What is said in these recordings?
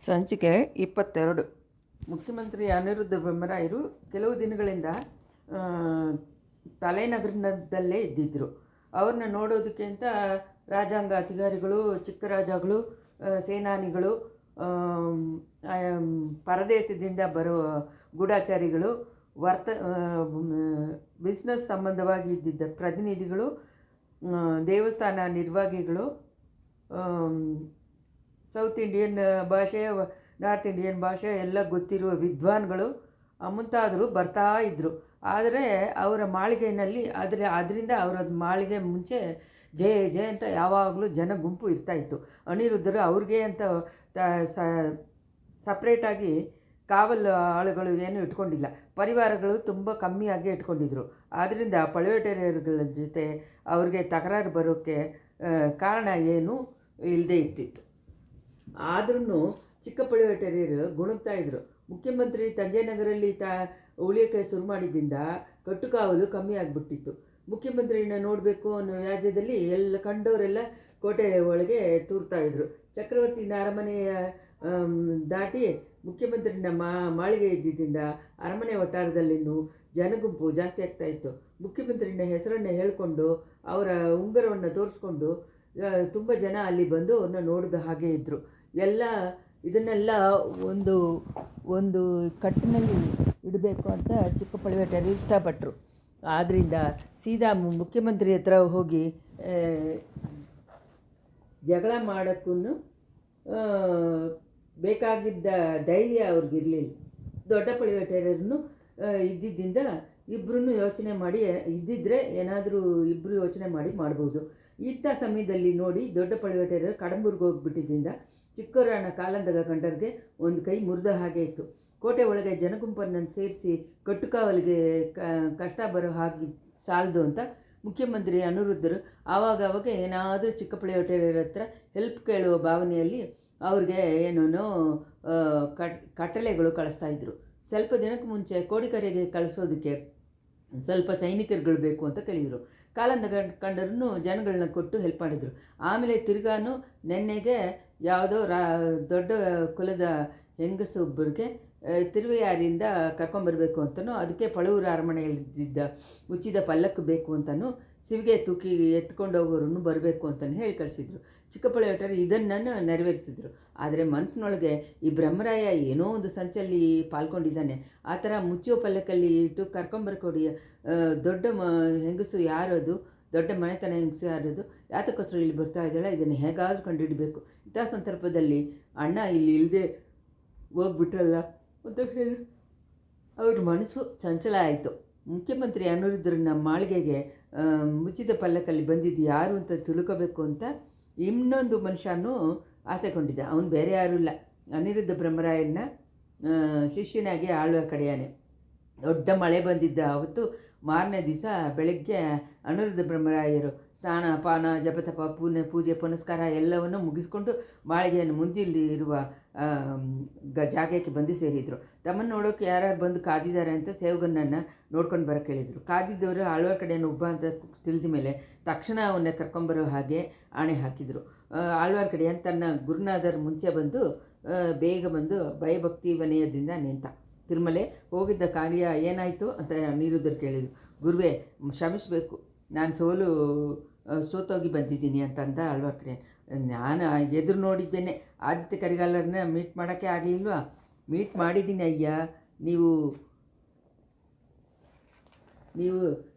ಸಂಚಿಕೆ 22. ಮುಖ್ಯಮಂತ್ರಿ ಅನಿರುದ್ಧ ಬ್ರಹ್ಮರಾಯರು ಕೆಲವು ದಿನಗಳಿಂದ ತಲೆನಗರದಲ್ಲೇ ಇದ್ದಿದ್ದರು. ಅವ್ರನ್ನ ನೋಡೋದಕ್ಕೆ ಅಂತ ರಾಜ್ಯಾಂಗ ಅಧಿಕಾರಿಗಳು, ಚಿಕ್ಕ ರಾಜಗಳು, ಸೇನಾನಿಗಳು, ಪರದೇಶದಿಂದ ಬರುವ ಗೂಢಾಚಾರಿಗಳು, ಬಿಸ್ನೆಸ್ ಸಂಬಂಧವಾಗಿ ಇದ್ದಿದ್ದ ಪ್ರತಿನಿಧಿಗಳು, ದೇವಸ್ಥಾನ ನಿರ್ವಾಹಿಗಳು, ಸೌತ್ ಇಂಡಿಯನ್ ಭಾಷೆ, ನಾರ್ತ್ ಇಂಡಿಯನ್ ಭಾಷೆ ಎಲ್ಲ ಗೊತ್ತಿರುವ ವಿದ್ವಾನ್ಗಳು ಮುಂತಾದರು ಬರ್ತಾ ಇದ್ದರು. ಆದರೆ ಅವರ ಮಾಳಿಗೆಯಲ್ಲಿ ಅದರಿಂದ ಅವರ ಮಾಳಿಗೆ ಮುಂಚೆ ಜಯ ಜಯ ಅಂತ ಯಾವಾಗಲೂ ಜನ ಗುಂಪು ಇರ್ತಾಯಿತ್ತು. ಅನಿರುದ್ಧರು ಅವ್ರಿಗೆ ಅಂತ ಸಪ್ರೇಟಾಗಿ ಕಾವಲು ಆಳುಗಳು ಏನೂ ಇಟ್ಕೊಂಡಿಲ್ಲ. ಪರಿವಾರಗಳು ತುಂಬ ಕಮ್ಮಿಯಾಗಿ ಇಟ್ಕೊಂಡಿದ್ರು. ಆದ್ದರಿಂದ ಪಳುವೇಟರೆಯರುಗಳ ಜೊತೆ ಅವ್ರಿಗೆ ತಕರಾರು ಬರೋಕ್ಕೆ ಕಾರಣ ಏನೂ ಇಲ್ಲದೇ ಇತ್ತಿತ್ತು. ಆದ್ರೂ ಚಿಕ್ಕ ಪಳುವೇಟರೆಯರು ಗುಣಗ್ತಾ ಇದ್ದರು. ಮುಖ್ಯಮಂತ್ರಿ ತಂಜೆನಗರಲ್ಲಿ ಉಳಿಯೋಕ್ಕೆ ಶುರು ಮಾಡಿದ್ದರಿಂದ ಕಟ್ಟುಕಾವಲು ಕಮ್ಮಿ ಆಗಿಬಿಟ್ಟಿತ್ತು. ಮುಖ್ಯಮಂತ್ರಿನ ನೋಡಬೇಕು ಅನ್ನೋ ವ್ಯಾಜ್ಯದಲ್ಲಿ ಕಂಡವರೆಲ್ಲ ಕೋಟೆ ಒಳಗೆ ತೂರ್ತಾಯಿದ್ರು. ಚಕ್ರವರ್ತಿನ ಅರಮನೆಯ ದಾಟಿ ಮುಖ್ಯಮಂತ್ರಿನ ಮಾಳಿಗೆ ಇದ್ದಿದ್ದರಿಂದ ಅರಮನೆ ವಠಾರದಲ್ಲಿನೂ ಜನಗುಂಪು ಜಾಸ್ತಿ ಆಗ್ತಾಯಿತ್ತು. ಮುಖ್ಯಮಂತ್ರಿನ ಹೆಸರನ್ನು ಹೇಳಿಕೊಂಡು ಅವರ ಉಂಗುರವನ್ನು ತೋರಿಸ್ಕೊಂಡು ತುಂಬ ಜನ ಅಲ್ಲಿ ಬಂದು ಅವ್ರನ್ನ ನೋಡಿದ ಹಾಗೆ ಇದ್ದರು. ಇದನ್ನೆಲ್ಲ ಒಂದು ಕಟ್ಟಿನಲ್ಲಿ ಇಡಬೇಕು ಅಂತ ಚಿಕ್ಕ ಪಳುವೇಟರು ಇಷ್ಟಪಟ್ಟರು. ಆದ್ದರಿಂದ ಸೀದಾ ಮುಖ್ಯಮಂತ್ರಿ ಹತ್ರ ಹೋಗಿ ಜಗಳ ಮಾಡೋಕ್ಕೂ ಬೇಕಾಗಿದ್ದ ಧೈರ್ಯ ಅವ್ರಿಗಿರಲಿಲ್ಲ. ದೊಡ್ಡ ಪಳುವೇಟರನ್ನು ಇದ್ದಿದ್ದರಿಂದ ಇಬ್ಬರೂ ಯೋಚನೆ ಮಾಡಿ ಇದ್ದಿದ್ದರೆ ಏನಾದರೂ ಇಬ್ಬರು ಯೋಚನೆ ಮಾಡ್ಬೋದು. ಇಂಥ ಸಮಯದಲ್ಲಿ ನೋಡಿ ದೊಡ್ಡ ಪಳುವೇಟರರು ಕಡಂಬೂರಿಗೆ ಹೋಗಿಬಿಟ್ಟಿದ್ದರಿಂದ ಚಿಕ್ಕರಾಣ ಕಾಲಂದಗ ಕಂಡರಿಗೆ ಒಂದು ಕೈ ಮುರಿದ ಹಾಗೆ ಇತ್ತು. ಕೋಟೆ ಒಳಗೆ ಜನಗುಂಪನ್ನು ಸೇರಿಸಿ ಕಟ್ಟುಕಾವಲಿಗೆ ಕಷ್ಟ ಬರೋ ಹಾಗೆ ಸಾಲದು ಅಂತ ಮುಖ್ಯಮಂತ್ರಿ ಅನಿರುದ್ಧರು ಆವಾಗ ಏನಾದರೂ ಚಿಕ್ಕ ಪಳುವೇಟರರ ಹತ್ರ ಹೆಲ್ಪ್ ಕೇಳುವ ಭಾವನೆಯಲ್ಲಿ ಅವ್ರಿಗೆ ಏನೇನೋ ಕಟ್ಟಳೆಗಳು ಕಳಿಸ್ತಾಯಿದ್ರು. ಸ್ವಲ್ಪ ದಿನಕ್ಕೆ ಮುಂಚೆ ಕೋಡಿಕರೆಗೆ ಕಳಿಸೋದಕ್ಕೆ ಸ್ವಲ್ಪ ಸೈನಿಕರುಗಳು ಬೇಕು ಅಂತ ಕೇಳಿದರು. ಕಾಲಂದಗ ಕಂಡರೂ ಜನಗಳನ್ನ ಕೊಟ್ಟು ಹೆಲ್ಪ್ ಮಾಡಿದರು. ಆಮೇಲೆ ತಿರ್ಗಾನು ನೆನ್ನೆಗೆ ಯಾವುದೋ ದೊಡ್ಡ ಕುಲದ ಹೆಂಗಸು ಒಬ್ಬರಿಗೆ ತಿರುವೆಯಾರಿಂದ ಕರ್ಕೊಂಬರ್ಬೇಕು ಅಂತನೋ, ಅದಕ್ಕೆ ಪಳುವೂರು ಅರಮನೆಯಲ್ಲಿದ್ದ ಉಚಿತ ಪಲ್ಲಕ್ಕು ಬೇಕು ಅಂತಲೂ ಸಿವಿಗೆ ತೂಕಿ ಎತ್ಕೊಂಡೋಗೋರು ಬರಬೇಕು ಅಂತಲೂ ಹೇಳಿ ಕಳಿಸಿದ್ರು. ಚಿಕ್ಕ ಪಳುವೇಟರು ಇದನ್ನು ನೆರವೇರಿಸಿದ್ರು. ಆದರೆ ಮನಸ್ಸಿನೊಳಗೆ ಈ ಬ್ರಹ್ಮರಾಯ ಏನೋ ಒಂದು ಸಂಚಲ್ಲಿ ಪಾಲ್ಗೊಂಡಿದ್ದಾನೆ, ಆ ಥರ ಮುಚ್ಚುವ ಪಲ್ಲಕ್ಕಲ್ಲಿ ಇಟ್ಟು ಕರ್ಕೊಂಬರ್ಕೊಡಿ, ದೊಡ್ಡ ಹೆಂಗಸು ಯಾರದು, ದೊಡ್ಡ ಮನೆತನ ಹೆಂಗಸು ಯಾರದು, ಯಾತಕ್ಕೋಸ್ಕರ ಇಲ್ಲಿ ಬರ್ತಾ ಇದ್ದಾಳೆ, ಇದನ್ನು ಹೇಗಾದರೂ ಕಂಡುಹಿಡಬೇಕು. ಇಂಥ ಸಂದರ್ಭದಲ್ಲಿ ಅಣ್ಣ ಇಲ್ಲಿ ಇಲ್ಲದೆ ಹೋಗ್ಬಿಟ್ರಲ್ಲ ಅಂತ ಹೇಳಿ ಅವ್ರ ಮನಸ್ಸು ಚಂಚಲ ಆಯಿತು. ಮುಖ್ಯಮಂತ್ರಿ ಅನಿರುದ್ಧರನ್ನ ಮಾಳಿಗೆಗೆ ಮುಚ್ಚಿದ ಪಲ್ಲಕ್ಕಲ್ಲಿ ಬಂದಿದ್ದು ಯಾರು ಅಂತ ತಿಳ್ಕೋಬೇಕು ಅಂತ ಇನ್ನೊಂದು ಮನುಷ್ಯನೂ ಆಸೆಗೊಂಡಿದ್ದ. ಅವನು ಬೇರೆ ಯಾರೂ ಇಲ್ಲ, ಅನಿರುದ್ಧ ಬ್ರಹ್ಮರಾಯನ ಶಿಷ್ಯನಾಗಿ ಆಳ್ವ ಕಡೆಯಾನೆ. ದೊಡ್ಡ ಮಳೆ ಬಂದಿದ್ದ ಅವತ್ತು ಮಾರನೇ ದಿವಸ ಬೆಳಗ್ಗೆ ಅನಿರುದ್ಧ ಬ್ರಹ್ಮರಾಯರು ಸ್ನಾನ ಪಾನ ಜಪತಪ ಪೂಜೆ ಪುನಸ್ಕಾರ ಎಲ್ಲವನ್ನು ಮುಗಿಸ್ಕೊಂಡು ಮಾಳಿಗೆಯನ್ನು ಮುಂದಿಲ್ಲಿ ಇರುವ ಜಾಗಕ್ಕೆ ಬಂದು ಸೇರಿದರು. ತಮ್ಮನ್ನು ನೋಡೋಕೆ ಯಾರ್ಯಾರು ಬಂದು ಕಾದಿದ್ದಾರೆ ಅಂತ ಸೇವಕನನ್ನು ನೋಡ್ಕೊಂಡು ಬರೋಕ್ಕೆ ಹೇಳಿದರು. ಕಾದಿದ್ದವರು ಆಳ್ವ ಕಡೆಯನ್ನು ಒಬ್ಬ ಅಂತ ತಿಳಿದ ಮೇಲೆ ತಕ್ಷಣ ಅವನ್ನ ಕರ್ಕೊಂಬರೋ ಹಾಗೆ ಆಣೆ ಹಾಕಿದರು. ಆಳ್ವಾರ್ ಕಡೆಯನ್ನು ತನ್ನ ಗುರುನಾಥರ ಮುಂಚೆ ಬಂದು ಬೇಗ ಬಂದು ಭಯಭಕ್ತಿ ವಿನಯದಿಂದ ನಿಂತ. ತಿರುಮಲೆ ಹೋಗಿದ್ದ ಕಾರ್ಯ ಏನಾಯಿತು ಅಂತ ಅನಿರುದ್ಧರು ಕೇಳಿದರು. ಗುರುವೇ, ಕ್ಷಮಿಸಬೇಕು, ನಾನು ಸೋತೋಗಿ ಬಂದಿದ್ದೀನಿ ಅಂತಂದ ಆಳ್ವಾರ್ ಕಡೆ. ನಾನು ಎದುರು ನೋಡಿದ್ದೇನೆ, ಆದಿತ್ಯ ಕರಿಗಾಲರನ್ನ ಮೀಟ್ ಮಾಡೋಕ್ಕೆ ಆಗಲಿಲ್ವಾ? ಮೀಟ್ ಮಾಡಿದ್ದೀನಿ ಅಯ್ಯ, ನೀವು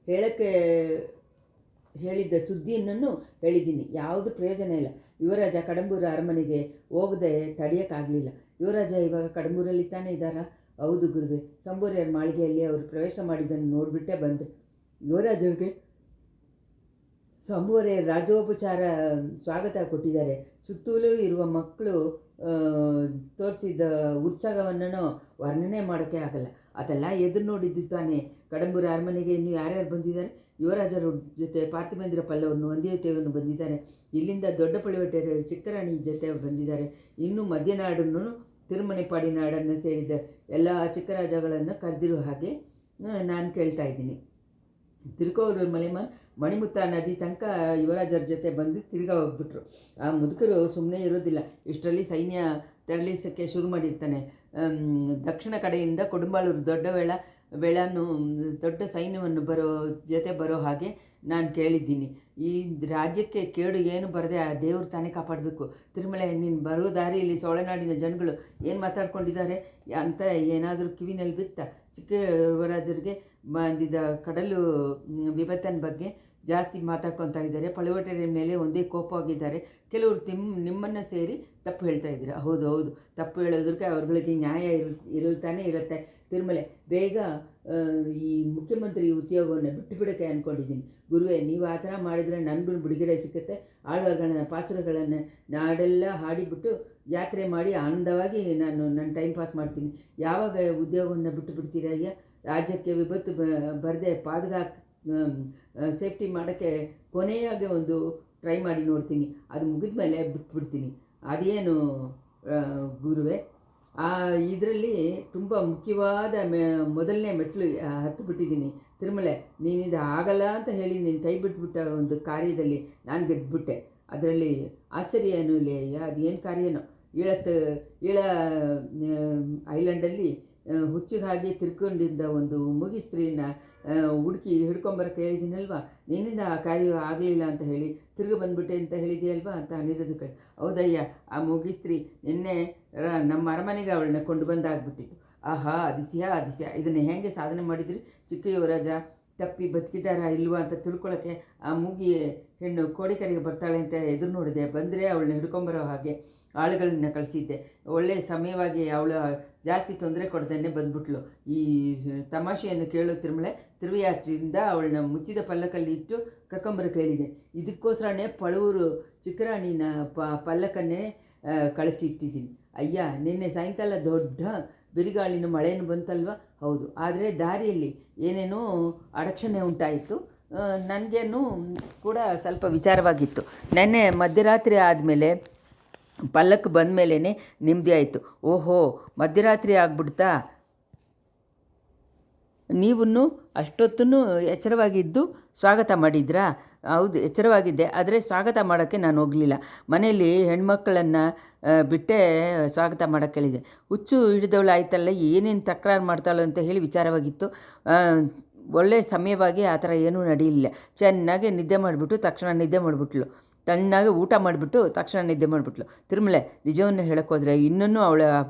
ಹೇಳೋಕ್ಕೆ ಹೇಳಿದ್ದ ಸುದ್ದಿಯನ್ನು ಹೇಳಿದ್ದೀನಿ. ಯಾವುದು ಪ್ರಯೋಜನ ಇಲ್ಲ. ಯುವರಾಜ ಕಡಂಬೂರು ಅರಮನೆಗೆ ಹೋಗದೆ ತಡೆಯೋಕ್ಕಾಗಲಿಲ್ಲ. ಯುವರಾಜ ಇವಾಗ ಕಡಂಬೂರಲ್ಲಿ ತಾನೇ ಇದ್ದಾರಾ? ಹೌದು ಗುರುವೆ, ಸಂಬೂರಿಯರ ಮಾಳಿಗೆಯಲ್ಲಿ ಅವರು ಪ್ರವೇಶ ಮಾಡಿದ್ದನ್ನು ನೋಡಿಬಿಟ್ಟೇ ಬಂದೆ. ಯುವರಾಜರಿಗೆ ಸಂಬೂರಿಯರ ರಾಜೋಪಚಾರ ಸ್ವಾಗತ ಕೊಟ್ಟಿದ್ದಾರೆ. ಸುತ್ತಲೂ ಇರುವ ಮಕ್ಕಳು ತೋರಿಸಿದ ಉತ್ಸಾಹವನ್ನು ವರ್ಣನೆ ಮಾಡೋಕ್ಕೆ ಆಗಲ್ಲ. ಅದೆಲ್ಲ ಎದುರು ನೋಡಿದ್ದು ತಾನೇ. ಕಡಂಬೂರು ಅರಮನೆಗೆ ಇನ್ನು ಯಾರ್ಯಾರು ಬಂದಿದ್ದಾರೆ? ಯುವರಾಜರ ಜೊತೆ ಪಾರ್ಥಿವೇಂದ್ರ ಪಲ್ಲವನ್ನು, ವಂದಿಯತೆಯನ್ನು ಬಂದಿದ್ದಾರೆ. ಇಲ್ಲಿಂದ ದೊಡ್ಡ ಪಳುವೇಟರೆಯರು ಚಿಕ್ಕರಾಣಿ ಜೊತೆ ಬಂದಿದ್ದಾರೆ. ಇನ್ನು ಮಧ್ಯನಾಡನ್ನು ತಿರುಮನೆಪಾಡಿ ನಾಡನ್ನು ಸೇರಿದ ಎಲ್ಲ ಚಿಕ್ಕರಾಜಗಳನ್ನು ಕರೆದಿರೋ ಹಾಗೆ ನಾನು ಕೇಳ್ತಾ ಇದ್ದೀನಿ. ತಿರುಕೋರು ಮಣಿಮುತ್ತ ನದಿ ತನಕ ಯುವರಾಜರ ಜೊತೆ ಬಂದು ತಿರ್ಗಾ ಹೋಗ್ಬಿಟ್ರು. ಆ ಮುದುಕರು ಸುಮ್ಮನೆ ಇರೋದಿಲ್ಲ. ಇಷ್ಟರಲ್ಲಿ ಸೈನ್ಯ ತೆರಳಿಸೋಕ್ಕೆ ಶುರು ಮಾಡಿರ್ತಾನೆ. ದಕ್ಷಿಣ ಕಡೆಯಿಂದ ಕೊಡುಂಬಾಳೂರು ಬೆಳನು ದೊಡ್ಡ ಸೈನ್ಯವನ್ನು ಬರೋ ಹಾಗೆ ನಾನು ಕೇಳಿದ್ದೀನಿ. ಈ ರಾಜ್ಯಕ್ಕೆ ಕೇಡು ಏನು ಬರದೆ ಆ ದೇವರು ತಾನೇ ಕಾಪಾಡಬೇಕು. ತಿರುಮಲೆ, ನೀನು ಬರೋ ದಾರಿಯಲ್ಲಿ ಸೊಳೆನಾಡಿನ ಜನಗಳು ಏನು ಮಾತಾಡ್ಕೊಂಡಿದ್ದಾರೆ ಅಂತ ಏನಾದರೂ ಕಿವಿನಲ್ಲಿ ಬಿತ್ತ? ಚಿಕ್ಕ ಯುವರಾಜರಿಗೆ ಬಂದಿದ್ದ ಕಡಲು ವಿಪತ್ತಿನ ಬಗ್ಗೆ ಜಾಸ್ತಿ ಮಾತಾಡ್ಕೊತಾ ಇದ್ದಾರೆ. ಪಳುವಟರ ಮೇಲೆ ಒಂದೇ ಕೋಪವಾಗಿದ್ದಾರೆ. ಕೆಲವರು ನಿಮ್ಮನ್ನು ಸೇರಿ ತಪ್ಪು ಹೇಳ್ತಾ ಇದ್ದೀರಾ. ಹೌದು ಹೌದು, ತಪ್ಪು ಹೇಳೋದಕ್ಕೆ ಅವ್ರಗಳಿಗೆ ನ್ಯಾಯ ಇರುತ್ತಾನೆ ಇರುತ್ತೆ. ತಿರುಮಲೆ, ಬೇಗ ಈ ಮುಖ್ಯಮಂತ್ರಿ ಉದ್ಯೋಗವನ್ನು ಬಿಟ್ಟುಬಿಡೋಕ್ಕೆ ಅಂದ್ಕೊಂಡಿದ್ದೀನಿ. ಗುರುವೇ, ನೀವು ಆ ಥರ ಮಾಡಿದರೆ ನನಗೂ ಬಿಡುಗಡೆ ಸಿಕ್ಕುತ್ತೆ. ಆಳ್ವಾರ್ಗಳನ್ನ ಪಾಸುರಗಳನ್ನು ನಾಡೆಲ್ಲ ಹಾಡಿಬಿಟ್ಟು ಯಾತ್ರೆ ಮಾಡಿ ಆನಂದವಾಗಿ ನನ್ನ ಟೈಮ್ ಪಾಸ್ ಮಾಡ್ತೀನಿ. ಯಾವಾಗ ಉದ್ಯೋಗವನ್ನು ಬಿಟ್ಟು ಬಿಡ್ತೀರಯ್ಯ? ರಾಜ್ಯಕ್ಕೆ ವಿಪತ್ತು ಬರದೆ ಸೇಫ್ಟಿ ಮಾಡೋಕ್ಕೆ ಕೊನೆಯಾಗಿ ಒಂದು ಟ್ರೈ ಮಾಡಿ ನೋಡ್ತೀನಿ. ಅದು ಮುಗಿದ ಮೇಲೆ ಬಿಟ್ಬಿಡ್ತೀನಿ. ಅದೇನು ಗುರುವೇ? ಇದರಲ್ಲಿ ತುಂಬ ಮುಖ್ಯವಾದ ಮೊದಲನೇ ಮೆಟ್ಲು ಹತ್ತು ಬಿಟ್ಟಿದ್ದೀನಿ. ತಿರುಮಲೆ, ನೀನಿದು ಆಗಲ್ಲ ಅಂತ ಹೇಳಿ ನೀನು ಕೈ ಬಿಟ್ಬಿಟ್ಟ ಒಂದು ಕಾರ್ಯದಲ್ಲಿ ನಾನು ಗೆದ್ದುಬಿಟ್ಟೆ. ಅದರಲ್ಲಿ ಆಶ್ಚರ್ಯ ಏನೂ ಇಲ್ಲ ಅಯ್ಯ. ಅದೇನು ಕಾರ್ಯನೋ? ಈಳ ಐಲ್ಯಾಂಡಲ್ಲಿ ಹುಚ್ಚಿಗೆ ಹಾಗೆ ತಿರ್ಕೊಂಡಿದ್ದ ಒಂದು ಮುಗಿ ಸ್ತ್ರೀನ ಹುಡುಕಿ ಹಿಡ್ಕೊಂಬರಕ್ಕೆ ಹೇಳಿದ್ದೀನಲ್ವ, ನಿನ್ನಿಂದ ಆ ಕಾರ್ಯ ಆಗಲಿಲ್ಲ ಅಂತ ಹೇಳಿ ತಿರುಗಿ ಬಂದುಬಿಟ್ಟೆ ಅಂತ ಹೇಳಿದೆಯಲ್ವಾ ಅಂತ ಅನಿರೋದು ಕಡೆ. ಹೌದಯ್ಯ, ಆ ಮುಗಿ ಸ್ತ್ರೀ ನಿನ್ನೆ ನಮ್ಮ ಅರಮನೆಗೆ ಅವಳನ್ನ ಕೊಂಡು ಬಂದಾಗ್ಬಿಟ್ಟಿತ್ತು. ಆಹಾ, ಅದಿಸ್ಯ ಇದನ್ನು ಹೇಗೆ ಸಾಧನೆ ಮಾಡಿದ್ರಿ? ಚಿಕ್ಕ ಯುವರಾಜ ತಪ್ಪಿ ಬದುಕಿದ್ದಾರಾ ಇಲ್ವಾ ಅಂತ ತಿಳ್ಕೊಳ್ಳೋಕ್ಕೆ ಆ ಮೂಗಿ ಹೆಣ್ಣು ಕೋಡಿಕರಿಗೆ ಬರ್ತಾಳೆ ಅಂತ ಎದುರು ನೋಡಿದೆ. ಬಂದರೆ ಅವಳನ್ನ ಹಿಡ್ಕೊಂಬರೋ ಹಾಗೆ ಆಳುಗಳನ್ನ ಕಳಿಸಿದ್ದೆ. ಒಳ್ಳೆಯ ಸಮಯವಾಗಿ ಅವಳು ಜಾಸ್ತಿ ತೊಂದರೆ ಕೊಡ್ದೇನೆ ಬಂದ್ಬಿಟ್ಲು. ಈ ತಮಾಷೆಯನ್ನು ಕೇಳೋ ತಿರುಮಲೆ, ತಿರುವಿಯಾತ್ರಿಯಿಂದ ಅವಳನ್ನ ಮುಚ್ಚಿದ ಪಲ್ಲಕ್ಕಲ್ಲಿ ಇಟ್ಟು ಕರ್ಕೊಂಬರಕ್ಕೆ ಹೇಳಿದೆ. ಇದಕ್ಕೋಸ್ಕರನೇ ಪಳೂರು ಚಿಕ್ಕರಾಣಿನ ಪಲ್ಲಕ್ಕನ್ನೇ ಕಳಿಸಿ ಇಟ್ಟಿದ್ದೀನಿ. ಅಯ್ಯ, ನಿನ್ನೆ ಸಾಯಂಕಾಲ ದೊಡ್ಡ ಬಿರುಗಾಳಿನ ಮಳೆಯನ್ನು ಬಂತಲ್ವ? ಹೌದು, ಆದರೆ ದಾರಿಯಲ್ಲಿ ಏನೇನೋ ಅಡಚಣೆ ಉಂಟಾಯಿತು. ನನಗೇನು ಕೂಡ ಸ್ವಲ್ಪ ವಿಚಾರವಾಗಿತ್ತು. ನೆನ್ನೆ ಮಧ್ಯರಾತ್ರಿ ಆದಮೇಲೆ ಪಲ್ಲಕ್ಕೆ ಬಂದ ಮೇಲೇ ನೆಮ್ಮದಿ ಆಯಿತು. ಓಹೋ, ಮಧ್ಯರಾತ್ರಿ ಆಗ್ಬಿಡ್ತಾ? ನೀವೂ ಅಷ್ಟೊತ್ತೂ ಎಚ್ಚರವಾಗಿದ್ದು ಸ್ವಾಗತ ಮಾಡಿದ್ರಾ? ಹೌದು, ಎಚ್ಚರವಾಗಿದ್ದೆ. ಆದರೆ ಸ್ವಾಗತ ಮಾಡೋಕ್ಕೆ ನಾನು ಹೋಗಲಿಲ್ಲ. ಮನೆಯಲ್ಲಿ ಹೆಣ್ಮಕ್ಕಳನ್ನು ಬಿಟ್ಟೇ ಸ್ವಾಗತ ಮಾಡೋಕ್ಕೆ ಹೇಳಿದೆ. ಹುಚ್ಚು ಹಿಡಿದವಳು ಆಯ್ತಲ್ಲ, ಏನೇನು ತಕರಾರು ಮಾಡ್ತಾಳೋ ಅಂತ ಹೇಳಿ ವಿಚಾರವಾಗಿತ್ತು. ಒಳ್ಳೆಯ ಸಮಯವಾಗಿ ಆ ಥರ ಏನೂ ನಡೆಯಲಿಲ್ಲ. ಚೆನ್ನಾಗಿ ನಿದ್ದೆ ಮಾಡಿಬಿಟ್ಟು ತಕ್ಷಣ ನಿದ್ದೆ ಮಾಡಿಬಿಟ್ಲು. ತಣ್ಣಾಗಿ ಊಟ ಮಾಡಿಬಿಟ್ಟು ತಕ್ಷಣ ನಿದ್ದೆ ಮಾಡಿಬಿಟ್ಲು. ತಿರುಮಲೆ, ನಿಜವನ್ನು ಹೇಳೋಕ್ಕೋದ್ರೆ ಇನ್ನೂ ಅವಳ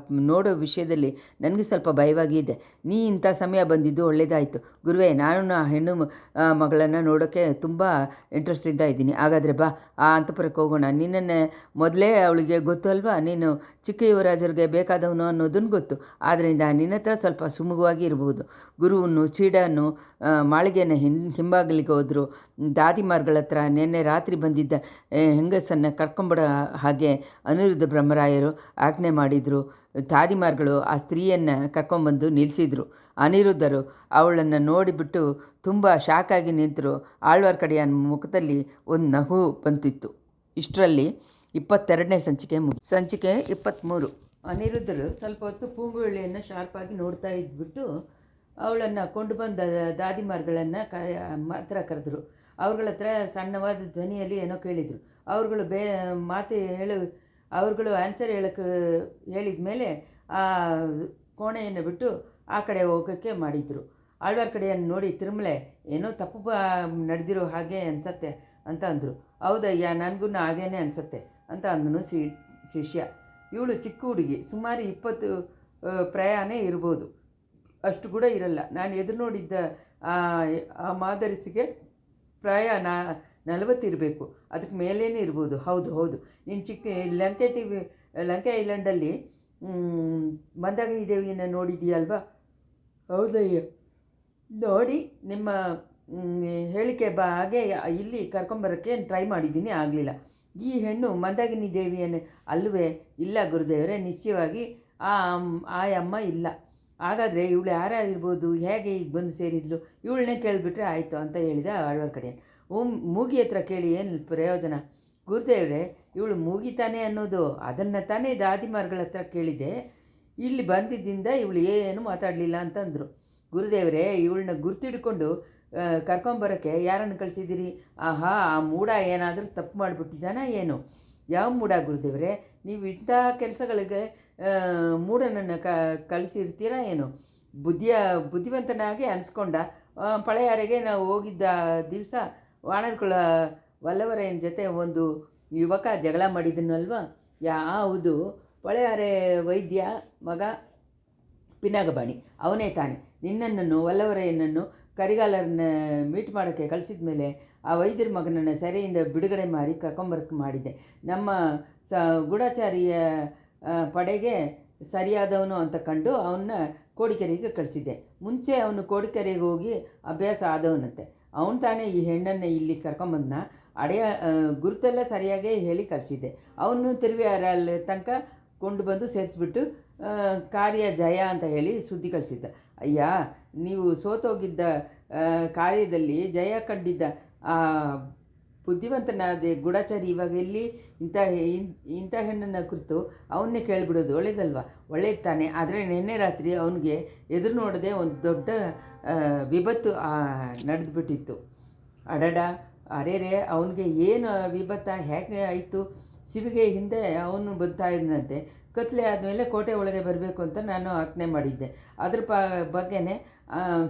ನೋಡೋ ವಿಷಯದಲ್ಲಿ ನನಗೆ ಸ್ವಲ್ಪ ಭಯವಾಗಿದೆ. ನೀ ಇಂಥ ಸಮಯ ಬಂದಿದ್ದು ಒಳ್ಳೆಯದಾಯಿತು. ಗುರುವೇ, ನಾನು ಆ ಹೆಣ್ಣು ಮಗಳನ್ನು ನೋಡೋಕ್ಕೆ ತುಂಬ ಇಂಟ್ರೆಸ್ಟಿಂದ ಇದ್ದೀನಿ. ಹಾಗಾದರೆ ಬಾ, ಆ ಅಂತಪುರಕ್ಕೆ ಹೋಗೋಣ. ನಿನ್ನನ್ನು ಮೊದಲೇ ಅವಳಿಗೆ ಗೊತ್ತು ಅಲ್ವಾ, ನೀನು ಚಿಕ್ಕ ಯುವರಾಜರಿಗೆ ಬೇಕಾದವನು ಅನ್ನೋದನ್ನು ಗೊತ್ತು. ಆದ್ದರಿಂದ ನಿನ್ನ ಹತ್ರ ಸ್ವಲ್ಪ ಸುಮುಖವಾಗಿ ಇರ್ಬೋದು. ಗುರುವನ್ನು ಚೀಡನ್ನು ಮಾಳಿಗೆಯನ್ನು ಹಿಂಬಾಗಲಿಗೆ ಹೋದರು. ದಾದಿಮಾರ್ಗಳ ಹತ್ರ ನಿನ್ನೆ ರಾತ್ರಿ ಬಂದಿದ್ದ ಹೆಂಗಸನ್ನು ಕರ್ಕೊಂಬಿಡೋ ಹಾಗೆ ಅನಿರುದ್ಧ ಬ್ರಹ್ಮರಾಯರು ಆಜ್ಞೆ ಮಾಡಿದರು. ದಾದಿಮಾರ್ಗಳು ಆ ಸ್ತ್ರೀಯನ್ನು ಕರ್ಕೊಂಬಂದು ನಿಲ್ಲಿಸಿದರು. ಅನಿರುದ್ಧರು ಅವಳನ್ನು ನೋಡಿಬಿಟ್ಟು ತುಂಬ ಶಾಕಾಗಿ ನಿಂತರು. ಆಳ್ವಾರ್ ಕಡೆಯ ಮುಖದಲ್ಲಿ ಒಂದು ನಗು ಬಂತಿತ್ತು. ಇಷ್ಟರಲ್ಲಿ 22ನೇ ಸಂಚಿಕೆ 23. ಅನಿರುದ್ಧರು ಸ್ವಲ್ಪ ಹೊತ್ತು ಪೂಂಗುಳಿಯನ್ನು ಶಾರ್ಪಾಗಿ ನೋಡ್ತಾ ಇದ್ಬಿಟ್ಟು ಅವಳನ್ನು ಕೊಂಡು ಬಂದ ದಾದಿಮಾರ್ಗಳನ್ನು ಮಾತ್ರ ಕರೆದ್ರು. ಅವ್ರಗಳ ಹತ್ರ ಸಣ್ಣವಾದ ಧ್ವನಿಯಲ್ಲಿ ಏನೋ ಕೇಳಿದರು. ಅವ್ರುಗಳು ಅವ್ರುಗಳು ಆನ್ಸರ್ ಹೇಳೋಕ್ಕೆ ಹೇಳಿದ ಮೇಲೆ ಆ ಕೋಣೆಯನ್ನು ಬಿಟ್ಟು ಆ ಕಡೆ ಹೋಗೋಕ್ಕೆ ಮಾಡಿದರು. ಆಳ್ವಾರ್ ಕಡೆಯನ್ನು ನೋಡಿ, ತಿರುಮಲೆ, ಏನೋ ತಪ್ಪು ನಡೆದಿರೋ ಹಾಗೆ ಅನಿಸತ್ತೆ ಅಂತ ಅಂದರು. ಹೌದಯ್ಯ, ನನಗೂ ಹಾಗೇನೆ ಅನಿಸತ್ತೆ ಅಂತ ಅಂದನು ಶಿಷ್ಯ. ಇವಳು ಚಿಕ್ಕ ಹುಡುಗಿ, ಸುಮಾರು 20 ಪ್ರಯಾಣ ಇರ್ಬೋದು, ಅಷ್ಟು ಕೂಡ ಇರಲ್ಲ. ನಾನು ಎದುರು ನೋಡಿದ್ದ ಆ ಮಾದರಿಸಿಗೆ ಪ್ರಾಯ 40 ಇರಬೇಕು, ಅದಕ್ಕೆ ಮೇಲೇ ಇರ್ಬೋದು. ಹೌದು, ನೀನು ಲಂಕೆ ಐಲ್ಯಾಂಡಲ್ಲಿ ಮಂದಾಕಿನಿ ದೇವಿಯನ್ನು ನೋಡಿದ್ದೀಯಲ್ವಾ? ಹೌದಯ್ಯ, ನೋಡಿ ನಿಮ್ಮ ಹೇಳಿಕೆ ಹಾಗೆ ಇಲ್ಲಿ ಕರ್ಕೊಂಬರೋಕ್ಕೆ ಟ್ರೈ ಮಾಡಿದ್ದೀನಿ, ಆಗಲಿಲ್ಲ. ಈ ಹೆಣ್ಣು ಮಂದಾಕಿನಿ ದೇವಿಯನ್ನು ಅಲ್ಲವೇ? ಇಲ್ಲ ಗುರುದೇವರೇ, ನಿಶ್ಚಯವಾಗಿ ಆ ಅಮ್ಮ ಇಲ್ಲ. ಹಾಗಾದರೆ ಇವಳು ಯಾರಾಗಿರ್ಬೋದು? ಹೇಗೆ ಈಗ ಬಂದು ಸೇರಿದ್ಲು? ಇವಳನ್ನೇ ಕೇಳಿಬಿಟ್ರೆ ಆಯಿತು ಅಂತ ಹೇಳಿದ ಆಳ್ವಾರ್ ಕಡೆ. ಮೂಗಿ ಹತ್ರ ಕೇಳಿ ಏನು ಪ್ರಯೋಜನ ಗುರುದೇವ್ರೆ? ಇವಳು ಮೂಗಿತಾನೆ ಅನ್ನೋದು, ಅದನ್ನು ತಾನೇ ದಾದಿಮಾರ್ಗಳ ಹತ್ರ ಕೇಳಿದೆ. ಇಲ್ಲಿ ಬಂದಿದ್ದರಿಂದ ಇವಳು ಏನು ಮಾತಾಡಲಿಲ್ಲ ಅಂತಂದರು. ಗುರುದೇವರೇ, ಇವಳನ್ನ ಗುರ್ತಿಡ್ಕೊಂಡು ಕರ್ಕೊಂಬರೋಕ್ಕೆ ಯಾರನ್ನು ಕಳಿಸಿದ್ದೀರಿ? ಆಹಾ, ಆ ಮೂಡ ಏನಾದರೂ ತಪ್ಪು ಮಾಡಿಬಿಟ್ಟಿದ್ದಾನ ಏನು? ಯಾವ ಮೂಡ ಗುರುದೇವರೇ? ನೀವು ಇಂಥ ಕೆಲಸಗಳಿಗೆ ಮೂಢನನ್ನು ಕಳಿಸಿರ್ತೀರಾ ಏನು? ಬುದ್ಧಿವಂತನಾಗಿ ಅನಿಸ್ಕೊಂಡ. ಪಳೆಯಾರೆಗೆ ನಾವು ಹೋಗಿದ್ದ ದಿವಸ ವಾಣರ್ಕುಳ ವಲ್ಲವರಾಯನ ಜೊತೆ ಒಂದು ಯುವಕ ಜಗಳ ಮಾಡಿದನಲ್ವ? ಹೌದು, ಪಳೆಯಾರೆ ವೈದ್ಯ ಮಗ ಪಿನಾಗಬಾಣಿ ಅವನೇ ತಾನೆ. ನಿನ್ನನ್ನು ವಲ್ಲವರಾಯನನ್ನು ಕರಿಗಾಲರನ್ನ ಮೀಟ್ ಮಾಡೋಕ್ಕೆ ಕಳಿಸಿದ ಮೇಲೆ ಆ ವೈದ್ಯರ ಮಗನನ್ನು ಸೆರೆಯಿಂದ ಬಿಡುಗಡೆ ಮಾಡಿ ಕರ್ಕೊಂಬರಕ್ಕೆ ಮಾಡಿದ್ದೆ. ನಮ್ಮ ಗೂಢಚಾರಿಯ ಪಡೆಗೆ ಸರಿಯಾದವನು ಅಂತ ಕಂಡು ಅವನ್ನ ಕೋಡಿಕೆರೆಗೆ ಕಳಿಸಿದ್ದೆ. ಮುಂಚೆ ಅವನು ಕೋಡಿಕೆರೆಗೆ ಹೋಗಿ ಅಭ್ಯಾಸ ಆದವನಂತೆ. ಅವನು ತಾನೇ ಈ ಹೆಣ್ಣನ್ನು ಇಲ್ಲಿ ಕರ್ಕೊಂಬಂದನ. ಗುರುತೆಲ್ಲ ಸರಿಯಾಗೇ ಹೇಳಿ ಕಳಿಸಿದ್ದೆ. ಅವನು ತಿರುವಿಯಾರಲ್ಲಿ ತನಕ ಕೊಂಡು ಬಂದು ಸೇರಿಸ್ಬಿಟ್ಟು ಕಾರ್ಯ ಜಯ ಅಂತ ಹೇಳಿ ಸುದ್ದಿ ಕಳಿಸಿದ್ದ. ಅಯ್ಯ, ನೀವು ಸೋತೋಗಿದ್ದ ಕಾರ್ಯದಲ್ಲಿ ಜಯ ಕಂಡಿದ್ದ ಆ ಬುದ್ಧಿವಂತನಾದ ಗೂಢಚಾರಿ ಇವಾಗ ಎಲ್ಲಿ? ಇಂಥ ಹೆಣ್ಣನ್ನು ಕುರಿತು ಅವನ್ನೇ ಕೇಳಿಬಿಡೋದು ಒಳ್ಳೇದಲ್ವ? ಒಳ್ಳೇದು ತಾನೆ. ಆದರೆ ನಿನ್ನೆ ರಾತ್ರಿ ಅವನಿಗೆ ಎದುರು ನೋಡದೆ ಒಂದು ದೊಡ್ಡ ವಿಪತ್ತು ನಡೆದುಬಿಟ್ಟಿತ್ತು. ಅಡಡ, ಅರೇರೆ, ಅವನಿಗೆ ಏನು ವಿಪತ್ತ ಹೇಗೆ ಆಯಿತು? ಶಿವಿಗೆ ಹಿಂದೆ ಅವನು ಬರ್ತಾ ಇದ್ದಂತೆ. ಕತ್ಲೆ ಆದಮೇಲೆ ಕೋಟೆ ಒಳಗೆ ಬರಬೇಕು ಅಂತ ನಾನು ಆಜ್ಞೆ ಮಾಡಿದ್ದೆ. ಅದ್ರ ಬಗ್ಗೆನೇ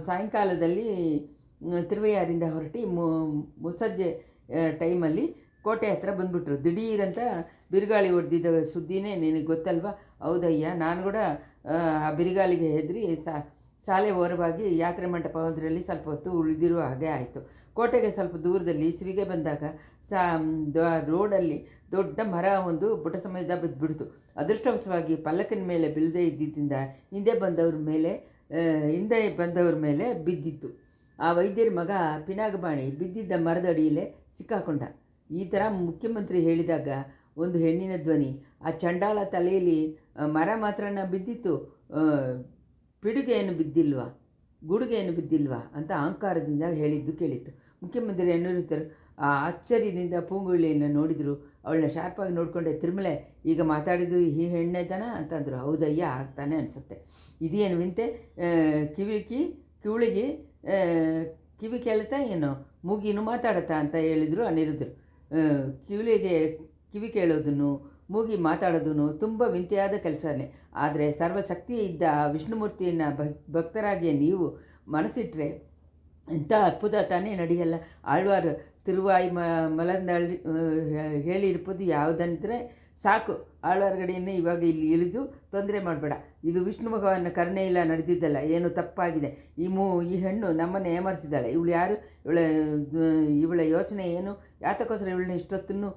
ಸಾಯಂಕಾಲದಲ್ಲಿ ತಿರುವೆಯಾರಿಂದ ಹೊರಟಿ ಮುಸ್ಸಜ್ಜೆ ಟೈಮಲ್ಲಿ ಕೋಟೆ ಹತ್ರ ಬಂದುಬಿಟ್ರು. ದಿಢೀರಂತ ಬಿರುಗಾಳಿ ಹೊಡೆದಿದ್ದ ಸುದ್ದಿನೇ ನಿನಗೆ ಗೊತ್ತಲ್ವ? ಹೌದಯ್ಯ, ನಾನು ಕೂಡ ಆ ಬಿರುಗಾಳಿಗೆ ಹೆದರಿ ಶಾಲೆ ಓರವಾಗಿ ಯಾತ್ರೆ ಮಂಟಪ ಒಂದರಲ್ಲಿ ಸ್ವಲ್ಪ ಹೊತ್ತು ಉಳಿದಿರುವ ಹಾಗೆ ಆಯಿತು. ಕೋಟೆಗೆ ಸ್ವಲ್ಪ ದೂರದಲ್ಲಿ ಶಿವಿಗೆ ಬಂದಾಗ ರೋಡಲ್ಲಿ ದೊಡ್ಡ ಮರ ಒಂದು ಬುಡ ಸಮೇತ ಬಿದ್ದುಬಿಡ್ತು. ಅದೃಷ್ಟವಶವಾಗಿ ಪಲ್ಲಕ್ಕಿನ ಮೇಲೆ ಬೀಳದೇ ಇದ್ದಿದ್ದರಿಂದ ಹಿಂದೆ ಬಂದವ್ರ ಮೇಲೆ ಬಿದ್ದಿತ್ತು. ಆ ವೈದ್ಯರ ಮಗ ಪಿನಾಗಬಾಣಿ ಬಿದ್ದಿದ್ದ ಮರದಡಿಯಲ್ಲೇ ಸಿಕ್ಕಾಕೊಂಡ. ಈ ಥರ ಮುಖ್ಯಮಂತ್ರಿ ಹೇಳಿದಾಗ ಒಂದು ಹೆಣ್ಣಿನ ಧ್ವನಿ, ಆ ಚಂಡಾಳ ತಲೆಯಲ್ಲಿ ಮರ ಮಾತ್ರನ ಬಿದ್ದಿತ್ತು, ಪಿಡುಗೆ ಏನು ಬಿದ್ದಿಲ್ವಾ, ಗುಡುಗೆ ಏನು ಬಿದ್ದಿಲ್ವಾ ಅಂತ ಅಹಂಕಾರದಿಂದ ಹೇಳಿದ್ದು ಕೇಳಿತ್ತು. ಮುಖ್ಯಮಂತ್ರಿ ಅನಿರುದ್ಧರು ಆ ಆಶ್ಚರ್ಯದಿಂದ ಪೂಂಗುಳಿಯನ್ನು ನೋಡಿದರು. ಅವಳನ್ನ ಶಾರ್ಪಾಗಿ ನೋಡಿಕೊಂಡೆ. ತಿರುಮಲೆ, ಈಗ ಮಾತಾಡಿದ್ದು ಈ ಹೆಣ್ಣೆದನ ಅಂತಂದರು. ಹೌದಯ್ಯ, ಆಗ್ತಾನೆ ಅನಿಸುತ್ತೆ. ಇದೇನು ವಿಂತೆ? ಕಿವಿಳಿಗೆ ಕಿವಿ ಕೇಳುತ್ತಾ ಏನೋ, ಮೂಗಿನೂ ಮಾತಾಡತ್ತಾ ಅಂತ ಹೇಳಿದರು ಅನಿರುದ್ಧರು. ಕಿವಿ ಕೇಳೋದನ್ನು ಮೂಗಿ ಮಾತಾಡೋದನ್ನು ತುಂಬ ವಿಂತೆಯಾದ ಕೆಲಸನೇ. ಆದರೆ ಸರ್ವಶಕ್ತಿ ಇದ್ದ ವಿಷ್ಣುಮೂರ್ತಿಯನ್ನು ಭಕ್ತರಾಗಿಯೇ ನೀವು ಮನಸ್ಸಿಟ್ಟರೆ ಇಂಥ ಅದ್ಭುತ ತಾನೇ ನಡೆಯಲ್ಲ. ಆಳ್ವಾರ್ ತಿರುವಾಯಿ ಮಲರ್ನಳ್ಳಿ ಹೇಳಿರ್ಬೋದು ಯಾವುದಂದರೆ ಸಾಕು, ಆಳ್ವಾರ್ಗಡೆಯನ್ನೇ ಇವಾಗ ಇಲ್ಲಿ ಇಳಿದು ತೊಂದರೆ ಮಾಡಬೇಡ. ಇದು ವಿಷ್ಣು ಭಗವಾನ ಕರುಣೆ ಇಲ್ಲ ನಡೆದಿದ್ದಲ್ಲ, ಏನು ತಪ್ಪಾಗಿದೆ. ಈ ಹೆಣ್ಣು ನಮ್ಮನ್ನು ಏಮರಿಸಿದ್ದಾಳೆ. ಇವಳು ಯಾರು? ಇವಳ ಯೋಚನೆ ಏನು? ಯಾತಕ್ಕೋಸ್ಕರ ಇವಳನ್ನ ಇಷ್ಟೊತ್ತನ್ನು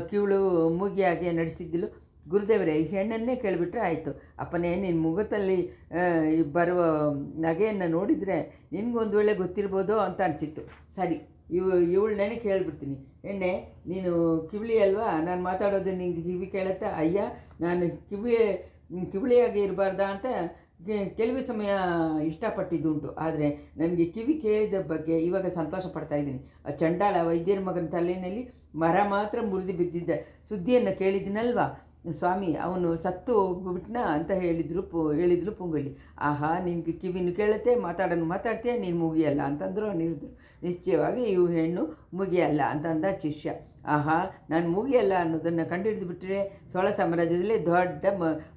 ಕಿವಳು ಮೂಗಿಯಾಗೆ ನಡೆಸಿದ್ದಿಲ್ಲ? ಗುರುದೇವರೇ, ಈ ಹೆಣ್ಣನ್ನೇ ಕೇಳಿಬಿಟ್ರೆ ಆಯಿತು. ಅಪ್ಪನೇ, ನಿನ್ನ ಮುಖದಲ್ಲಿ ಬರುವ ನಗೆಯನ್ನು ನೋಡಿದರೆ ನಿನಗೊಂದು ವೇಳೆ ಗೊತ್ತಿರ್ಬೋದೋ ಅಂತ ಅನಿಸಿತ್ತು. ಸರಿ, ಇವಳನ್ನೇ ಕೇಳಿಬಿಡ್ತೀನಿ. ಹೆಣ್ಣೆ, ನೀನು ಕಿವಿಳಿ ಅಲ್ವಾ? ನಾನು ಮಾತಾಡೋದು ನಿಂಗೆ ಕಿವಿ ಕೇಳುತ್ತಾ? ಅಯ್ಯ, ನಾನು ಕಿವಿಳಿಯಾಗಿ ಇರಬಾರ್ದಾ ಅಂತ ಕೆಲವು ಸಮಯ ಇಷ್ಟಪಟ್ಟಿದ್ದುಂಟು. ಆದರೆ ನನಗೆ ಕಿವಿ ಕೇಳಿದ ಬಗ್ಗೆ ಇವಾಗ ಸಂತೋಷ ಪಡ್ತಾ ಇದ್ದೀನಿ. ಆ ಚಂಡಾಳ ವೈದ್ಯರ ಮಗನ ತಲೆಯಲ್ಲಿ ಮರ ಮಾತ್ರ ಮುರಿದು ಬಿದ್ದಿದ್ದ ಸುದ್ದಿಯನ್ನು ಕೇಳಿದ್ದೀನಲ್ವಾ ಸ್ವಾಮಿ, ಅವನು ಸತ್ತು ಹೋಗ್ಬಿಟ್ನ ಅಂತ ಹೇಳಿದ್ರು ಪೂಂಗಳ್ಳಿ. ಆಹಾ, ನಿನಗೆ ಕಿವಿನೂ ಕೇಳುತ್ತೆ, ಮಾತಾಡ್ತೀಯ, ನೀನು ಮುಗಿಯಲ್ಲ ಅಂತಂದರು ಅನಿರುದ್ಧರು. ನಿಶ್ಚಯವಾಗಿ ಇವು ಹೆಣ್ಣು ಮುಗಿಯಲ್ಲ ಅಂತಂದ ಶಿಷ್ಯ. ಆಹಾ, ನಾನು ಮುಗಿಯಲ್ಲ ಅನ್ನೋದನ್ನು ಕಂಡುಹಿಡಿದು ಬಿಟ್ಟರೆ ಚೋಳ ಸಾಮ್ರಾಜ್ಯದಲ್ಲಿ ದೊಡ್ಡ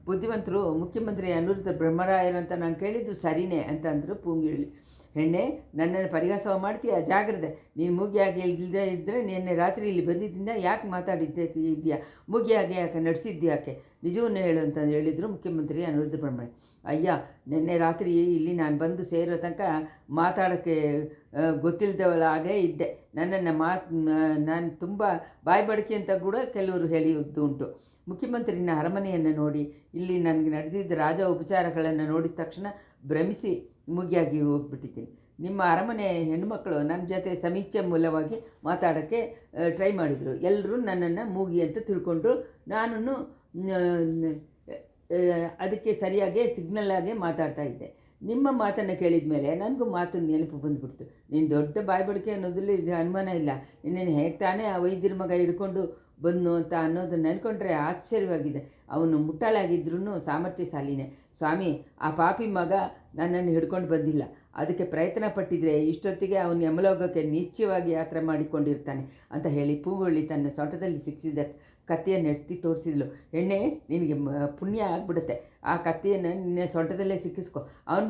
ಬುದ್ಧಿವಂತರು ಮುಖ್ಯಮಂತ್ರಿ ಅನಿರುದ್ಧ ಬ್ರಹ್ಮರಾಯರು ಅಂತ ನಾನು ಕೇಳಿದ್ದು ಸರಿನೇ ಅಂತಂದರು ಪೂಂಗಿಳ್ಳಿ. ಹೆಣ್ಣೆ, ನನ್ನನ್ನು ಪರಿಹಾಸ ಮಾಡ್ತೀಯ? ಜಾಗ್ರತೆ. ನೀನು ಮೂಗಿಯಾಗಿ ಇಲ್ಲದೆ ಇದ್ದರೆ ನಿನ್ನೆ ರಾತ್ರಿ ಇಲ್ಲಿ ಬಂದಿದ್ದರಿಂದ ಯಾಕೆ ಇದೆಯಾ? ಮೂಗಿಯಾಗಿ ಯಾಕೆ ನಡೆಸಿದ್ಯಾಕೆ? ನಿಜವನ್ನೇ ಹೇಳು ಅಂತ ಹೇಳಿದರು ಮುಖ್ಯಮಂತ್ರಿ ಅನಿರುದ್ಧ ಬ್ರಹ್ಮರಾಯ. ಅಯ್ಯ, ನಿನ್ನೆ ರಾತ್ರಿ ಇಲ್ಲಿ ನಾನು ಬಂದು ಸೇರೋ ತನಕ ಮಾತಾಡೋಕ್ಕೆ ಗೊತ್ತಿಲ್ಲದವಳ ಹಾಗೇ ಇದ್ದೆ. ನಾನು ತುಂಬ ಬಾಯ್ಬಡಿಕೆ ಅಂತ ಕೂಡ ಕೆಲವರು ಹೇಳಿದ್ದು ಉಂಟು. ಮುಖ್ಯಮಂತ್ರಿನ ಅರಮನೆಯನ್ನು ನೋಡಿ ಇಲ್ಲಿ ನನಗೆ ನಡೆದಿದ್ದ ರಾಜ ಉಪಚಾರಗಳನ್ನು ನೋಡಿದ ತಕ್ಷಣ ಭ್ರಮಿಸಿ ಮೂಗಿಯಾಗಿ ಹೋಗ್ಬಿಟ್ಟಿದ್ದೀನಿ. ನಿಮ್ಮ ಅರಮನೆ ಹೆಣ್ಣುಮಕ್ಕಳು ನನ್ನ ಜೊತೆ ಸಮೀಕ್ಷೆ ಮೂಲವಾಗಿ ಮಾತಾಡೋಕ್ಕೆ ಟ್ರೈ ಮಾಡಿದರು. ಎಲ್ಲರೂ ನನ್ನನ್ನು ಮೂಗಿ ಅಂತ ತಿಳ್ಕೊಂಡ್ರು. ನಾನು ಅದಕ್ಕೆ ಸರಿಯಾಗಿ ಸಿಗ್ನಲ್ಲಾಗೆ ಮಾತಾಡ್ತಾ ಇದ್ದೆ. ನಿಮ್ಮ ಮಾತನ್ನು ಕೇಳಿದ ಮೇಲೆ ನನಗೂ ಮಾತು ನೆನಪು ಬಂದುಬಿಡ್ತು. ನೀನು ದೊಡ್ಡ ಬಾಯ್ಬಡಿಕೆ ಅನ್ನೋದ್ರಲ್ಲಿ ಅನುಮಾನ ಇಲ್ಲ. ಇನ್ನೇನು ಹೇಗೆ ತಾನೇ ಆ ವೈದ್ಯರ ಮಗ ಹಿಡ್ಕೊಂಡು ಬಂದು ಅಂತ ಅನ್ನೋದನ್ನು ನೆನ್ಕೊಂಡ್ರೆ ಆಶ್ಚರ್ಯವಾಗಿದೆ. ಅವನು ಮುಟ್ಟಾಳಾಗಿದ್ರೂ ಸಾಮರ್ಥ್ಯಶಾಲಿನೇ. ಸ್ವಾಮಿ, ಆ ಪಾಪಿ ಮಗ ನನ್ನನ್ನು ಹಿಡ್ಕೊಂಡು ಬಂದಿಲ್ಲ. ಅದಕ್ಕೆ ಪ್ರಯತ್ನ ಪಟ್ಟಿದ್ರೆ ಇಷ್ಟೊತ್ತಿಗೆ ಅವನು ಯಮಲೋಕಕ್ಕೆ ನಿಶ್ಚಯವಾಗಿ ಯಾತ್ರೆ ಮಾಡಿಕೊಂಡಿರ್ತಾನೆ ಅಂತ ಹೇಳಿ ಪೂಂಗುಳ್ಳಿ ತನ್ನ ಸೊಂಟದಲ್ಲಿ ಸಿಕ್ಕಿಸಿದ ಕತ್ತಿಯನ್ನು ಎತ್ತಿ ತೋರಿಸಿದ್ಲು. ಎಣ್ಣೆ ನಿನಗೆ ಪುಣ್ಯ ಆಗಿಬಿಡುತ್ತೆ, ಆ ಕತ್ತಿಯನ್ನು ನಿನ್ನೆ ಸೊಂಟದಲ್ಲೇ ಸಿಕ್ಕಿಸ್ಕೊ, ಅವನ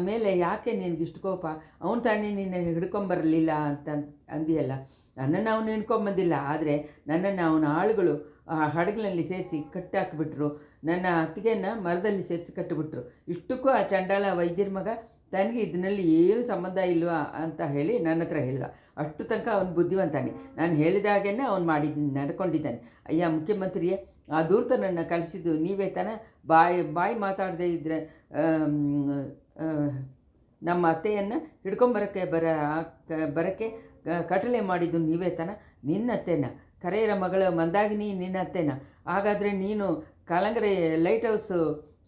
ಮೇಲೆ ಯಾಕೆ ನಿನಗಿಷ್ಟು ಕೋಪ, ಅವನು ತಾನೇ ನಿನ್ನ ಹಿಡ್ಕೊಂಬರಲಿಲ್ಲ ಅಂತ ಅಂದಿಯಲ್ಲ. ನನ್ನನ್ನು ಅವನು ಹಿಡ್ಕೊಂಬಂದಿಲ್ಲ, ಆದರೆ ನನ್ನನ್ನು ಅವನ ಆಳುಗಳು ಆ ಹಡಗಿನಲ್ಲಿ ಸೇರಿಸಿ ಕಟ್ಟಾಕಿಬಿಟ್ರು, ನನ್ನ ಅತ್ತಿಗೆಯನ್ನು ಮರದಲ್ಲಿ ಸೇರಿಸಿ ಕಟ್ಟಿಬಿಟ್ರು. ಇಷ್ಟಕ್ಕೂ ಆ ಚಂಡಾಲ ವೈದ್ಯರ ಮಗ ತನಗೆ ಇದರಲ್ಲಿ ಏನು ಸಂಬಂಧ ಇಲ್ವಾ ಅಂತ ಹೇಳಿ ನನ್ನ ಹತ್ರ ಹೇಳ್ದ. ಅಷ್ಟು ತನಕ ಅವನು ಬುದ್ಧಿವಂತಾನೆ, ನಾನು ಹೇಳಿದಾಗೇ ಅವನು ನಡ್ಕೊಂಡಿದ್ದಾನೆ. ಅಯ್ಯ ಮುಖ್ಯಮಂತ್ರಿಯೇ, ಆ ದೂರ್ತನನ್ನು ಕಳಿಸಿದ್ದು ನೀವೇ ತಾನೆ? ಬಾಯಿ ಮಾತಾಡದೇ ಇದ್ದರೆ ನಮ್ಮ ಅತ್ತೆಯನ್ನು ಹಿಡ್ಕೊಂಬರೋಕ್ಕೆ ಬರೋಕ್ಕೆ ಕಟಲೆ ಮಾಡಿದ್ದು ನೀವೇ ತಾನೆ? ನಿನ್ನ ಅತ್ತೆನ, ಕರೆಯರ ಮಗಳ ಮಂದಾಗಿನಿ ನಿನ್ನ ಅತ್ತೆನ? ಹಾಗಾದರೆ ನೀನು ಕಲಂಗರೆ ಲೈಟ್ ಹೌಸು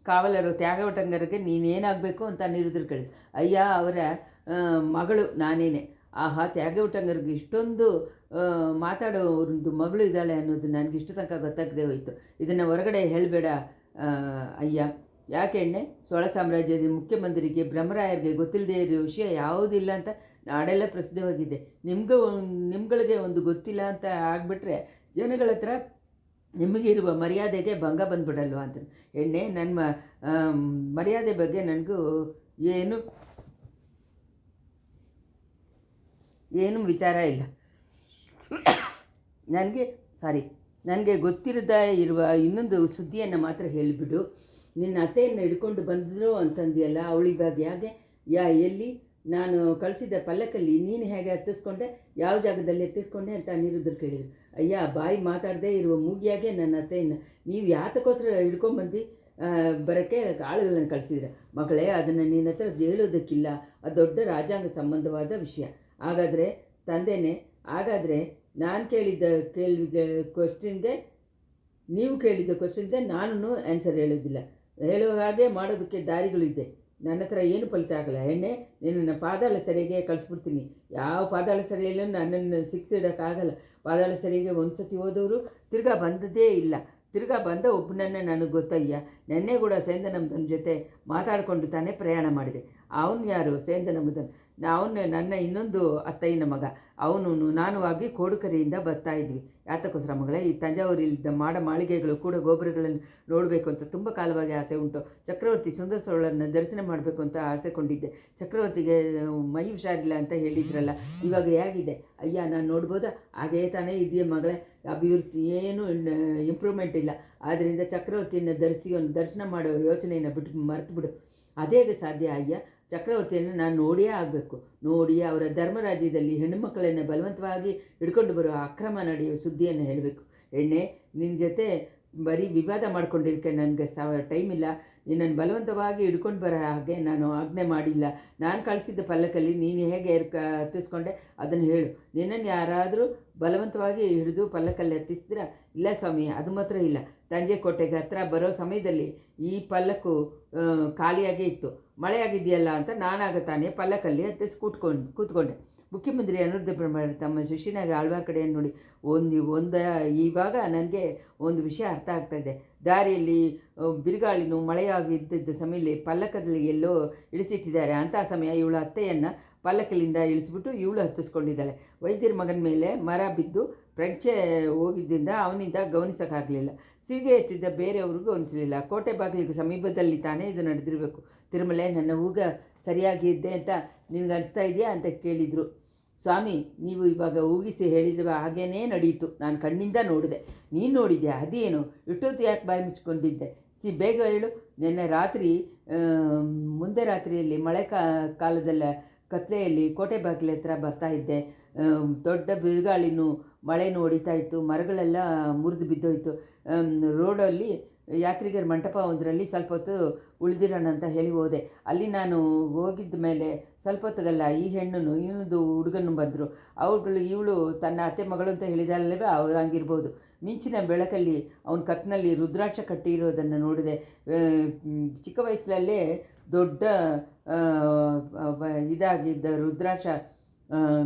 ಕಾವಲರು ತ್ಯಾಗವಟಂಗರಿಗೆ ನೀನೇನಾಗಬೇಕು ಅಂತ ಅನಿರುದ್ಧರು ಕೇಳಿದ್ರು. ಅಯ್ಯ ಅವರ ಮಗಳು ನಾನೇನೆ. ಆಹಾ, ತ್ಯಾಗವಟಂಗರಿಗೆ ಇಷ್ಟೊಂದು ಮಾತಾಡೋ ಒಂದು ಮಗಳು ಇದ್ದಾಳೆ ಅನ್ನೋದು ನನಗೆ ಇಷ್ಟು ತನಕ ಗೊತ್ತಾಗದೆ ಹೋಯಿತು. ಇದನ್ನು ಹೊರಗಡೆ ಹೇಳಬೇಡ ಅಯ್ಯ. ಯಾಕೆ ಎಣ್ಣೆ? ಸೋಳ ಸಾಮ್ರಾಜ್ಯದ ಮುಖ್ಯಮಂತ್ರಿಗೆ ಬ್ರಹ್ಮರಾಯರಿಗೆ ಗೊತ್ತಿಲ್ಲದೆ ಇರೋ ವಿಷಯ ಯಾವುದಿಲ್ಲ ಅಂತ ನಾಡೆಲ್ಲ ಪ್ರಸಿದ್ಧವಾಗಿದೆ. ನಿಮ್ಗಳಿಗೆ ಒಂದು ಗೊತ್ತಿಲ್ಲ ಅಂತ ಆಗಿಬಿಟ್ರೆ ಜನಗಳ ಹತ್ರ ನಿಮಗಿರುವ ಮರ್ಯಾದೆಗೆ ಭಂಗ ಬಂದುಬಿಡಲ್ವ ಅಂತ. ಎಣ್ಣೆ, ನನ್ನ ಮರ್ಯಾದೆ ಬಗ್ಗೆ ನನಗೂ ಏನು ವಿಚಾರ ಇಲ್ಲ. ನನಗೆ ಗೊತ್ತಿರದ ಇರುವ ಇನ್ನೊಂದು ಸುದ್ದಿಯನ್ನು ಮಾತ್ರ ಹೇಳಿಬಿಡು. ನಿನ್ನ ಅತ್ತೆಯನ್ನು ಹಿಡ್ಕೊಂಡು ಬಂದರು ಅಂತಂದಿಯಲ್ಲ, ಅವಳಿಗಾಗಿ ಎಲ್ಲಿ ನಾನು ಕಳಿಸಿದ ಪಲ್ಲಕ್ಕಲ್ಲಿ ನೀನು ಹೇಗೆ ಹತ್ತಿಸ್ಕೊಂಡೆ, ಯಾವ ಜಾಗದಲ್ಲಿ ಹತ್ತಿಸ್ಕೊಂಡೆ ಅಂತ ಅನಿರುದ್ಧರು ಕೇಳಿದರು. ಅಯ್ಯ, ಬಾಯಿ ಮಾತಾಡದೇ ಇರುವ ಮೂಗಿಯಾಗೆ ನನ್ನ ಅತ್ತೆಯನ್ನು ನೀವು ಯಾತಕ್ಕೋಸ್ಕರ ಹಿಡ್ಕೊಂಬಂದು ಬರೋಕ್ಕೆ ಆಳುಗಳನ್ನು ಕಳಿಸಿದ್ರೆ ಮಗಳೇ, ಅದನ್ನು ನಿನ್ನ ಹತ್ರ ಹೇಳೋದಕ್ಕಿಲ್ಲ, ಅದು ದೊಡ್ಡ ರಾಜ್ಯಾಂಗ ಸಂಬಂಧವಾದ ವಿಷಯ. ಹಾಗಾದರೆ ನಾನು ಕೇಳಿದ ಕ್ವಶನ್ಗೆ ನೀವು ಕೇಳಿದ ಕ್ವಶನ್ಗೆ ನಾನು ಆನ್ಸರ್ ಹೇಳೋದಿಲ್ಲ. ಹೇಳೋ ಹಾಗೆ ಮಾಡೋದಕ್ಕೆ ದಾರಿಗಳಿದೆ. ನನ್ನ ಹತ್ರ ಏನು ಫಲಿತ ಆಗಲ್ಲ. ಎಣ್ಣೆ, ನಿನ್ನನ್ನು ಪಾದಾಳ ಸೆರೆಗೆ ಕಳಿಸ್ಬಿಡ್ತೀನಿ. ಯಾವ ಪಾದಾಳ ಸೆರೆಯಲ್ಲೂ ನನ್ನನ್ನು ಇಡೋಕ್ಕಾಗಲ್ಲ. ಪಾದಾಳ ಸೆರೆಗೆ ಒಂದು ಸತಿ ಹೋದವರು ತಿರ್ಗಾ ಬಂದದೇ ಇಲ್ಲ. ತಿರ್ಗಾ ಬಂದ ಒಬ್ಬನನ್ನು ನನಗೆ ಗೊತ್ತಯ್ಯ. ನೆನ್ನೆ ಕೂಡ ಸೇಂದನಮ್ಮನ ಜೊತೆ ಮಾತಾಡಿಕೊಂಡು ತಾನೇ ಪ್ರಯಾಣ ಮಾಡಿದೆ. ಅವನು ಯಾರು? ಸೇಂದನಮ್ಮನ ನನ್ನ ಇನ್ನೊಂದು ಅತ್ತಯ್ಯನ ಮಗ. ಅವನು ನಾನು ಆಗಿ ಕೋಡುಕರೆಯಿಂದ ಬರ್ತಾ ಇದ್ವಿ. ಯಾತಕ್ಕೋಸ್ಕರ ಮಗಳೇ? ಈ ತಂಜಾವೂರಿಲ್ಲಿದ್ದ ಮಾಳಿಗೆಗಳು ಕೂಡ ಗೋಪುರಗಳನ್ನು ನೋಡಬೇಕು ಅಂತ ತುಂಬ ಕಾಲವಾಗಿ ಆಸೆ ಉಂಟು. ಚಕ್ರವರ್ತಿ ಸುಂದರ ಸೋಳನ್ನು ದರ್ಶನ ಮಾಡಬೇಕು ಅಂತ ಆಸೆಕೊಂಡಿದ್ದೆ. ಚಕ್ರವರ್ತಿಗೆ ಮೈ ಹುಷಾರಿಲ್ಲ ಅಂತ ಹೇಳಿದ್ರಲ್ಲ, ಇವಾಗ ಹೇಗಿದೆ? ಅಯ್ಯ, ನಾನು ನೋಡ್ಬೋದಾ? ಹಾಗೇ ತಾನೇ ಇದೆಯಾ ಮಗಳೇ, ಅಭಿವೃದ್ಧಿ ಏನು ಇಂಪ್ರೂವ್ಮೆಂಟ್ ಇಲ್ಲ. ಆದ್ದರಿಂದ ಚಕ್ರವರ್ತಿಯನ್ನು ದರ್ಶನ ಮಾಡೋ ಯೋಚನೆಯನ್ನು ಮರೆತು ಬಿಡು. ಅದೇಗೆ ಸಾಧ್ಯ ಅಯ್ಯ? ಚಕ್ರವರ್ತಿಯನ್ನು ನಾನು ನೋಡಿಯೇ ಆಗಬೇಕು. ನೋಡಿ ಅವರ ಧರ್ಮರಾಜ್ಯದಲ್ಲಿ ಹೆಣ್ಣುಮಕ್ಕಳನ್ನು ಬಲವಂತವಾಗಿ ಹಿಡ್ಕೊಂಡು ಬರೋ ಅಕ್ರಮ ನಡೆಯುವ ಸುದ್ದಿಯನ್ನು ಹೇಳಬೇಕು. ಎಣ್ಣೆ, ನಿನ್ನ ಜೊತೆ ಬರೀ ವಿವಾದ ಮಾಡ್ಕೊಂಡಿದ್ದಕ್ಕೆ ನನಗೆ ಟೈಮ್ ಇಲ್ಲ. ನಿನ್ನನ್ನು ಬಲವಂತವಾಗಿ ಹಿಡ್ಕೊಂಡು ಬರೋ ಹಾಗೆ ನಾನು ಆಜ್ಞೆ ಮಾಡಿಲ್ಲ. ನಾನು ಕಳಿಸಿದ್ದ ಪಲ್ಲಕ್ಕಲ್ಲಿ ನೀನು ಹೇಗೆ ಹತ್ತಿಸ್ಕೊಂಡೆ ಅದನ್ನು ಹೇಳು. ನಿನ್ನನ್ನು ಯಾರಾದರೂ ಬಲವಂತವಾಗಿ ಹಿಡಿದು ಪಲ್ಲಕ್ಕಲ್ಲಿ ಹತ್ತಿಸಿದ್ರಾ? ಇಲ್ಲ ಸ್ವಾಮಿ, ಅದು ಮಾತ್ರ ಇಲ್ಲ. ತಂಜೆ ಕೋಟೆಗೆ ಹತ್ರ ಬರೋ ಸಮಯದಲ್ಲಿ ಈ ಪಲ್ಲಕ್ಕು ಖಾಲಿಯಾಗೇ ಇತ್ತು. ಮಳೆ ಆಗಿದೆಯಲ್ಲ ಅಂತ ನಾನಾಗ ತಾನೇ ಪಲ್ಲಕ್ಕಲ್ಲಿ ಹತ್ತಿಸಿ ಕೂತ್ಕೊಂಡೆ. ಮುಖ್ಯಮಂತ್ರಿ ಅನಿರುದ್ಧ ಬ್ರಹ್ಮಣ್ಯ ತಮ್ಮ ಶಿಷ್ಯನಾಗ ಆಳ್ವಾರ್ ಕಡೆಯನ್ನು ನೋಡಿ ಇವಾಗ ನನಗೆ ಒಂದು ವಿಷಯ ಅರ್ಥ ಆಗ್ತಾಯಿದೆ. ದಾರಿಯಲ್ಲಿ ಬಿರುಗಾಳಿನೂ ಮಳೆಯಾಗಿದ್ದ ಸಮಯದಲ್ಲಿ ಪಲ್ಲಕ್ಕದಲ್ಲಿ ಎಲ್ಲೋ ಇಳಿಸಿಟ್ಟಿದ್ದಾರೆ. ಅಂಥ ಸಮಯ ಇವಳ ಅತ್ತೆಯನ್ನು ಪಲ್ಲಕ್ಕಲಿಂದ ಇಳಿಸ್ಬಿಟ್ಟು ಇವಳು ಹತ್ತಿಸ್ಕೊಂಡಿದ್ದಾಳೆ. ವೈದ್ಯರ ಮಗನ ಮೇಲೆ ಮರ ಬಿದ್ದು ಪ್ರಜ್ಞೆ ಹೋಗಿದ್ದರಿಂದ ಅವನಿಂದ ಗಮನಿಸೋಕ್ಕಾಗಲಿಲ್ಲ. ಸೀಗೆ ಎತ್ತಿದ್ದ ಬೇರೆಯವ್ರಿಗೂ ಗಮನಿಸಲಿಲ್ಲ. ಕೋಟೆ ಬಾಗಿಲಿಗೆ ಸಮೀಪದಲ್ಲಿ ತಾನೇ ಇದು ನಡೆದಿರಬೇಕು. ತಿರುಮಲೆ, ನನ್ನ ಊಗ ಸರಿಯಾಗಿದ್ದೆ ಅಂತ ನಿನಗೆ ಅನಿಸ್ತಾ ಇದೆಯಾ ಅಂತ ಕೇಳಿದರು. ಸ್ವಾಮಿ, ನೀವು ಇವಾಗ ಊಗಿಸಿ ಹೇಳಿದ ಹಾಗೇನೇ ನಡೆಯಿತು. ನಾನು ಕಣ್ಣಿಂದ ನೋಡಿದೆ. ನೀನು ನೋಡಿದ್ಯಾ? ಅದೇನು ಇಷ್ಟೊತ್ತು ಯಾಕೆ ಬಾಯಿ ಮುಚ್ಕೊಂಡಿದ್ದೆ? ಬೇಗ ಹೇಳು. ನಿನ್ನೆ ರಾತ್ರಿ ಮುಂದೆ ರಾತ್ರಿಯಲ್ಲಿ ಮಳೆ ಕಾಲದಲ್ಲ ಕತ್ಲೆಯಲ್ಲಿ ಕೋಟೆ ಬಾಗಿಲ ಹತ್ರ ಬರ್ತಾ ಇದ್ದೆ. ದೊಡ್ಡ ಬಿರುಗಾಳಿನೂ ಮಳೆನೂ ಹೊಡಿತಾ ಇತ್ತು. ಮರಗಳೆಲ್ಲ ಮುರಿದು ಬಿದ್ದೋಯ್ತು. ರೋಡಲ್ಲಿ ಯಾತ್ರಿಗರ ಮಂಟಪ ಒಂದರಲ್ಲಿ ಸ್ವಲ್ಪ ಹೊತ್ತು ಉಳಿದಿರೋಣ ಅಂತ ಹೇಳಿ ಹೋದೆ. ಅಲ್ಲಿ ನಾನು ಹೋಗಿದ್ದ ಮೇಲೆ ಸ್ವಲ್ಪ ಹೊತ್ತಿಗಲ್ಲ ಈ ಹೆಣ್ಣು ಇನ್ನೊಂದು ಹುಡುಗನು ಬಂದರು. ಇವಳು ತನ್ನ ಅತ್ತೆ ಮಗಳು ಅಂತ ಹೇಳಿದಾರಲ್ವೇ, ಅವ್ರು ಹಂಗಿರ್ಬೋದು. ಮಿಂಚಿನ ಬೆಳಕಲ್ಲಿ ಅವನ ಕತ್ತಿನಲ್ಲಿ ರುದ್ರಾಕ್ಷ ಕಟ್ಟಿರೋದನ್ನು ನೋಡಿದೆ. ಚಿಕ್ಕ ವಯಸ್ಸಲ್ಲೇ ದೊಡ್ಡ ಇದಾಗಿದ್ದ ರುದ್ರಾಕ್ಷ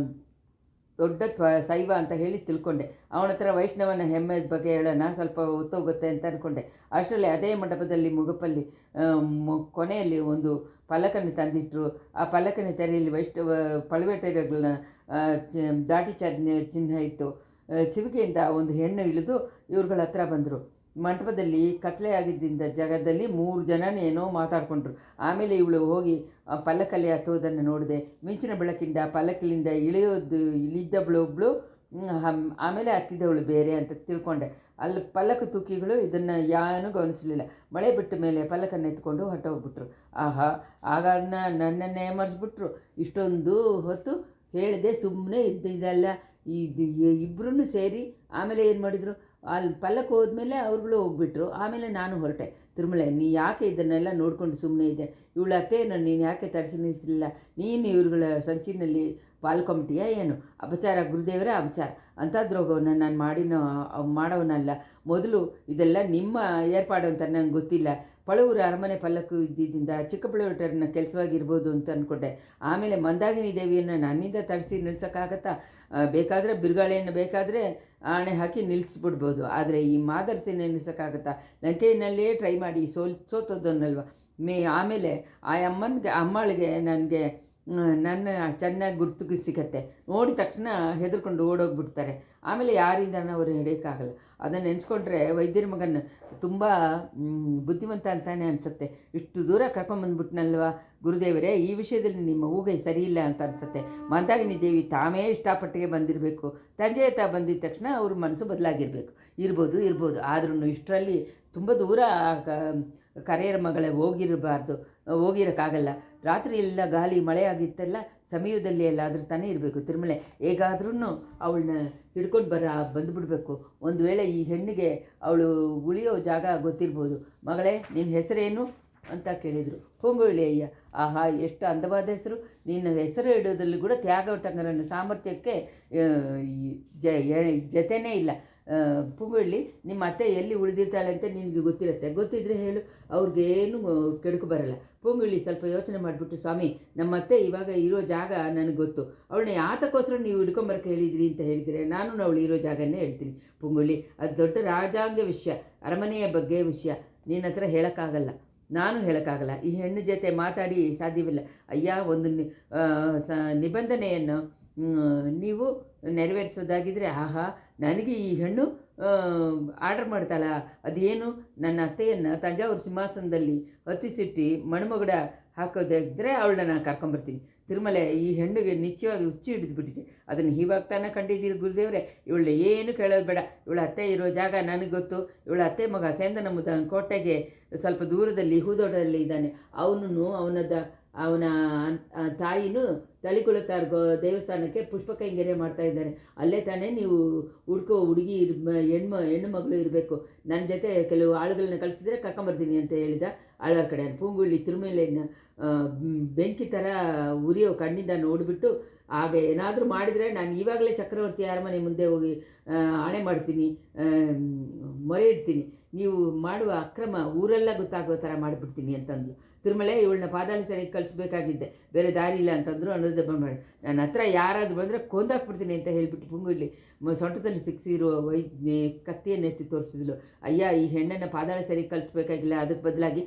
ದೊಡ್ಡ ಶೈವ ಅಂತ ಹೇಳಿ ತಿಳ್ಕೊಂಡೆ. ಅವನ ಹತ್ರ ವೈಷ್ಣವನ ಹೆಮ್ಮೆ ಬಗ್ಗೆ ಹೇಳೋಣ, ಸ್ವಲ್ಪ ಹೊತ್ತೋಗುತ್ತೆ ಅಂತ ಅಂದ್ಕೊಂಡೆ. ಅಷ್ಟರಲ್ಲಿ ಅದೇ ಮಂಟಪದಲ್ಲಿ ಮುಗಪಲ್ಲಿ ಕೊನೆಯಲ್ಲಿ ಒಂದು ಫಲಕನ್ನು ತಂದಿಟ್ಟರು. ಆ ಫಲಕನ ತೆರೆಯಲ್ಲಿ ವೈಷ್ಣವ ಪಳವೇಟೆಗಳನ್ನ ದಾಟಿ ಚಿಹ್ನೆ ಇತ್ತು. ಚಿವಿಕೆಯಿಂದ ಒಂದು ಹೆಣ್ಣು ಇಳಿದು ಇವ್ರುಗಳ ಹತ್ರ ಬಂದರು. ಮಂಟಪದಲ್ಲಿ ಕತ್ಲೆ ಆಗಿದ್ದರಿಂದ ಜಾಗದಲ್ಲಿ 3 ಜನನೇನೋ ಮಾತಾಡಿಕೊಂಡ್ರು. ಆಮೇಲೆ ಇವಳು ಹೋಗಿ ಪಲ್ಲಕ್ಕಲ್ಲಿ ಹತ್ತುವುದನ್ನು ನೋಡಿದೆ. ಮಿಂಚಿನ ಬೆಳಕಿಂದ ಪಲ್ಲಕ್ಕಿಲಿಂದ ಇಳಿದ್ದವಳೊಬ್ಬಳು, ಆಮೇಲೆ ಹತ್ತಿದವಳು ಬೇರೆ ಅಂತ ತಿಳ್ಕೊಂಡೆ. ಅಲ್ಲಿ ಪಲ್ಲಕ್ಕು ತೂಕಿಗಳು ಇದನ್ನು ಏನೂ ಗಮನಿಸಲಿಲ್ಲ. ಮಳೆ ಬಿಟ್ಟ ಮೇಲೆ ಪಲ್ಲಕ್ಕನ್ನು ಎತ್ಕೊಂಡು ಹೊರಟೋಗ್ಬಿಟ್ರು. ಆಹಾ, ಆಗ ನನ್ನನ್ನೇ ಮರೆಸ್ಬಿಟ್ರು. ಇಷ್ಟೊಂದು ಹೊತ್ತು ಹೇಳಿದೆ, ಸುಮ್ಮನೆ ಇದ್ದಿದ್ದಲ್ಲ. ಇದು ಇಬ್ಬರೂ ಸೇರಿ ಆಮೇಲೆ ಏನು ಮಾಡಿದರು, ಅಲ್ಲಿ ಪಲ್ಲಕ್ಕೆ ಹೋದ್ಮೇಲೆ ಅವ್ರುಗಳು ಹೋಗ್ಬಿಟ್ರು. ಆಮೇಲೆ ನಾನು ಹೊರಟೆ. ತಿರುಮಲೆ, ನೀ ಯಾಕೆ ಇದನ್ನೆಲ್ಲ ನೋಡ್ಕೊಂಡು ಸುಮ್ಮನೆ ಇದೆ? ಇವಳ ಅತ್ತೆಯನ್ನು ನೀನು ಯಾಕೆ ತರಿಸಿ ನಿಲ್ಲಿಸಲಿಲ್ಲ? ನೀನು ಇವ್ರುಗಳ ಸಂಚಿನಲ್ಲಿ ಪಾಲ್ಕೊಂಬಿಟ್ಟಿಯಾ ಏನು? ಅಪಚಾರ, ಗುರುದೇವರೇ ಅಪಚಾರ. ಅಂಥ ದ್ರೋಹವನ್ನು ನಾನು ಮಾಡೋವನಲ್ಲ. ಮೊದಲು ಇದೆಲ್ಲ ನಿಮ್ಮ ಏರ್ಪಾಡು ಅಂತ ನನಗೆ ಗೊತ್ತಿಲ್ಲ. ಪಳವೂರು ಅರಮನೆ ಪಲ್ಲಕ್ಕು ಇದ್ದಿದ್ದರಿಂದ ಚಿಕ್ಕಬಳ್ಳಾಪುರನ ಕೆಲಸವಾಗಿರ್ಬೋದು ಅಂತ ಅಂದ್ಕೊಂಡೆ. ಆಮೇಲೆ ಮಂದಾಕಿನಿ ದೇವಿಯನ್ನು ನನ್ನಿಂದ ತರಿಸಿ ನಿಲ್ಸೋಕ್ಕಾಗತ್ತಾ? ಬೇಕಾದರೆ ಬಿರುಗಾಳಿಯನ್ನು ಬೇಕಾದರೆ ಆಣೆ ಹಾಕಿ ನಿಲ್ಲಿಸ್ಬಿಡ್ಬೋದು, ಆದರೆ ಈ ಮಾದರ್ಸಿನ ನಿಲ್ಸೋಕ್ಕಾಗತ್ತಾ? ಲಂಕೆಯಲ್ಲೇ ಟ್ರೈ ಮಾಡಿ ಸೋತೋದನ್ನಲ್ವ. ಆಮೇಲೆ ಆ ಅಮ್ಮಳಿಗೆ ನನ್ನ ಚೆನ್ನಾಗಿ ಗುರ್ತು ಸಿಗತ್ತೆ. ನೋಡಿದ ತಕ್ಷಣ ಹೆದರ್ಕೊಂಡು ಓಡೋಗ್ಬಿಡ್ತಾರೆ. ಆಮೇಲೆ ಯಾರಿಂದ ಅವರು ಹಿಡಿಯೋಕ್ಕಾಗಲ್ಲ. ಅದನ್ನು ನೆನೆಸ್ಕೊಂಡ್ರೆ ವೈದ್ಯರ ಮಗನ ತುಂಬ ಬುದ್ಧಿವಂತ ಅಂತಾನೆ ಅನಿಸುತ್ತೆ. ಇಷ್ಟು ದೂರ ಕರ್ಕೊಂಬಂದ್ಬಿಟ್ನಲ್ವ ಗುರುದೇವರೇ, ಈ ವಿಷಯದಲ್ಲಿ ನಿಮ್ಮ ಊಹೆ ಸರಿಯಿಲ್ಲ ಅಂತ ಅನಿಸುತ್ತೆ. ಮಂದಾಕಿನಿ ದೇವಿ ತಾವೇ ಇಷ್ಟಪಟ್ಟಿಗೆ ಬಂದಿರಬೇಕು. ತಂದೆ ತಾ ಬಂದಿದ್ದ ತಕ್ಷಣ ಅವ್ರ ಮನಸ್ಸು ಬದಲಾಗಿರಬೇಕು. ಇರ್ಬೋದು. ಆದ್ರೂ ಇಷ್ಟರಲ್ಲಿ ತುಂಬ ದೂರ ಕರೆಯರ ಮಗಳೇ ಹೋಗಿರೋಕ್ಕಾಗಲ್ಲ. ರಾತ್ರಿ ಎಲ್ಲ ಗಾಳಿ ಮಳೆ ಆಗಿತ್ತಲ್ಲ, ಸಮಯದಲ್ಲಿ ಎಲ್ಲಾದರೂ ತಾನೇ ಇರಬೇಕು. ತಿರುಮಲೆ, ಹೇಗಾದ್ರೂ ಅವಳನ್ನ ಹಿಡ್ಕೊಂಡು ಬಂದುಬಿಡ್ಬೇಕು. ಒಂದು ವೇಳೆ ಈ ಹೆಣ್ಣಿಗೆ ಅವಳು ಉಳಿಯೋ ಜಾಗ ಗೊತ್ತಿರ್ಬೋದು. ಮಗಳೇ, ನಿನ್ನ ಹೆಸರೇನು ಅಂತ ಕೇಳಿದರು. ಪೂಂಗುಳಿ ಅಯ್ಯ. ಆಹಾ, ಎಷ್ಟು ಅಂದವಾದ ಹೆಸರು! ನಿನ್ನ ಹೆಸರು ಇಡೋದ್ರಲ್ಲಿ ಕೂಡ ತ್ಯಾಗಟಂಗರನ ಸಾಮರ್ಥ್ಯಕ್ಕೆ ಜೊತೆನೇ ಇಲ್ಲ. ಪೂಂಗುಳಿ, ನಿಮ್ಮ ಅತ್ತೆ ಎಲ್ಲಿ ಉಳಿದಿರ್ತಾಳೆ ಅಂತ ನಿನಗೆ ಗೊತ್ತಿದ್ದರೆ ಹೇಳು, ಅವ್ರಿಗೇನು ಕೆಡುಕು ಬರಲ್ಲ. ಪೂಂಗುಳಿ ಸ್ವಲ್ಪ ಯೋಚನೆ ಮಾಡಿಬಿಟ್ಟು, ಸ್ವಾಮಿ, ನಮ್ಮ ಅತ್ತೆ ಇವಾಗ ಇರೋ ಜಾಗ ನನಗೆ ಗೊತ್ತು. ಅವಳನ್ನ ಯಾತಕ್ಕೋಸ್ಕರ ನೀವು ಹಿಡ್ಕೊಂಬರಕ್ಕೆ ಹೇಳಿದ್ರಿ ಅಂತ ಹೇಳಿದರೆ ನಾನು ಅವಳು ಇರೋ ಜಾಗನೇ ಹೇಳ್ತೀನಿ. ಪೂಂಗುಳಿ, ಅದು ದೊಡ್ಡ ರಾಜಾಂಗ ವಿಷಯ, ಅರಮನೆಯ ಬಗ್ಗೆ ವಿಷಯ. ನಿನ್ನ ಹತ್ರ ಹೇಳೋಕ್ಕಾಗಲ್ಲ, ನಾನು ಹೇಳೋಕ್ಕಾಗಲ್ಲ. ಈ ಹೆಣ್ಣು ಜೊತೆ ಮಾತಾಡಿ ಸಾಧ್ಯವಿಲ್ಲ. ಅಯ್ಯ, ಒಂದು ನಿಬಂಧನೆಯನ್ನು ನೀವು ನೆರವೇರಿಸೋದಾಗಿದ್ದರೆ, ಆಹಾ, ನನಗೆ ಈ ಹೆಣ್ಣು ಆರ್ಡರ್ ಮಾಡ್ತಾಳ. ಅದೇನು, ನನ್ನ ಅತ್ತೆಯನ್ನು ತಂಜಾವೂರು ಸಿಂಹಾಸನದಲ್ಲಿ ಹತ್ತಿಸಿಟ್ಟು ಮಣಮಗುಡ ಹಾಕೋದಾಗಿದ್ದರೆ ಅವಳನ್ನ ನಾನು ಕರ್ಕೊಂಬರ್ತೀನಿ. ತಿರುಮಲೆ, ಈ ಹೆಣ್ಣಿಗೆ ನಿಶ್ಚಯವಾಗಿ ಹುಚ್ಚಿ ಹಿಡಿದುಬಿಟ್ಟಿದೆ. ಅದನ್ನು ಇವಾಗ ತಾನೇ ಕಂಡಿದ್ದೀರಿ ಗುರುದೇವರೇ. ಇವಳು ಏನು ಕೇಳೋದು ಬೇಡ. ಇವಳ ಅತ್ತೆ ಇರೋ ಜಾಗ ನನಗೆ ಗೊತ್ತು. ಇವಳ ಅತ್ತೆ ಮಗ ಸೇಂದನಮುದ ಕೋಟೆಗೆ ಸ್ವಲ್ಪ ದೂರದಲ್ಲಿ ಹೂದೋಟದಲ್ಲಿ ಇದ್ದಾನೆ. ಅವನ ತಾಯಿನೂ ತಳಿಕುಳತಾರ್ ದೇವಸ್ಥಾನಕ್ಕೆ ಪುಷ್ಪ ಕೈಂಕರ್ಯ ಮಾಡ್ತಾ ಇದ್ದಾರೆ. ಅಲ್ಲೇ ತಾನೇ ನೀವು ಹುಡುಗಿ ಹೆಣ್ಣು ಮಗಳು ಇರಬೇಕು. ನನ್ನ ಜೊತೆ ಕೆಲವು ಆಳುಗಳನ್ನ ಕಳಿಸಿದ್ರೆ ಕರ್ಕೊಂಬರ್ತೀನಿ ಅಂತ ಹೇಳಿದ ಆಳ್ವಾರ ಕಡೆ. ಪೂಂಗುಳಿ ತಿರುಮಲೆಯನ್ನು ಬೆಂಕಿ ಥರ ಉರಿಯೋ ಕಣ್ಣಿಂದ ನೋಡಿಬಿಟ್ಟು, ಆಗ ಏನಾದರೂ ಮಾಡಿದರೆ ನಾನು ಇವಾಗಲೇ ಚಕ್ರವರ್ತಿ ಅರಮನೆ ಮುಂದೆ ಹೋಗಿ ಆಣೆ ಮಾಡ್ತೀನಿ, ಮೊರೆ ಇಡ್ತೀನಿ. ನೀವು ಮಾಡುವ ಅಕ್ರಮ ಊರೆಲ್ಲ ಗೊತ್ತಾಗೋ ಥರ ಮಾಡಿಬಿಡ್ತೀನಿ ಅಂತಂದ್ಲು. ತಿರುಮಲೆ, ಇವಳನ್ನ ಪಾದಾಳ ಸರಿಗೆ ಕಳಿಸ್ಬೇಕಾಗಿದ್ದೆ, ಬೇರೆ ದಾರಿ ಇಲ್ಲ ಅಂತಂದರು. ಅನ್ನೋದು ಮಾಡಿ ನನ್ನ ಹತ್ರ ಯಾರಾದರೂ ಬಂದರೆ ಕೊಂದಾಕ್ಬಿಡ್ತೀನಿ ಅಂತ ಹೇಳಿಬಿಟ್ಟು ಪುಂಗುಲಿ ಸೊಂಟದಲ್ಲಿ ಸಿಕ್ಸಿರೋ ಕತ್ತಿಯನ್ನು ಎತ್ತಿ ತೋರಿಸಿದ್ಲು. ಅಯ್ಯ, ಈ ಹೆಣ್ಣನ್ನು ಪಾದಾಳ ಸರಿಗೆ ಕಳಿಸ್ಬೇಕಾಗಿಲ್ಲ, ಅದಕ್ಕೆ ಬದಲಾಗಿ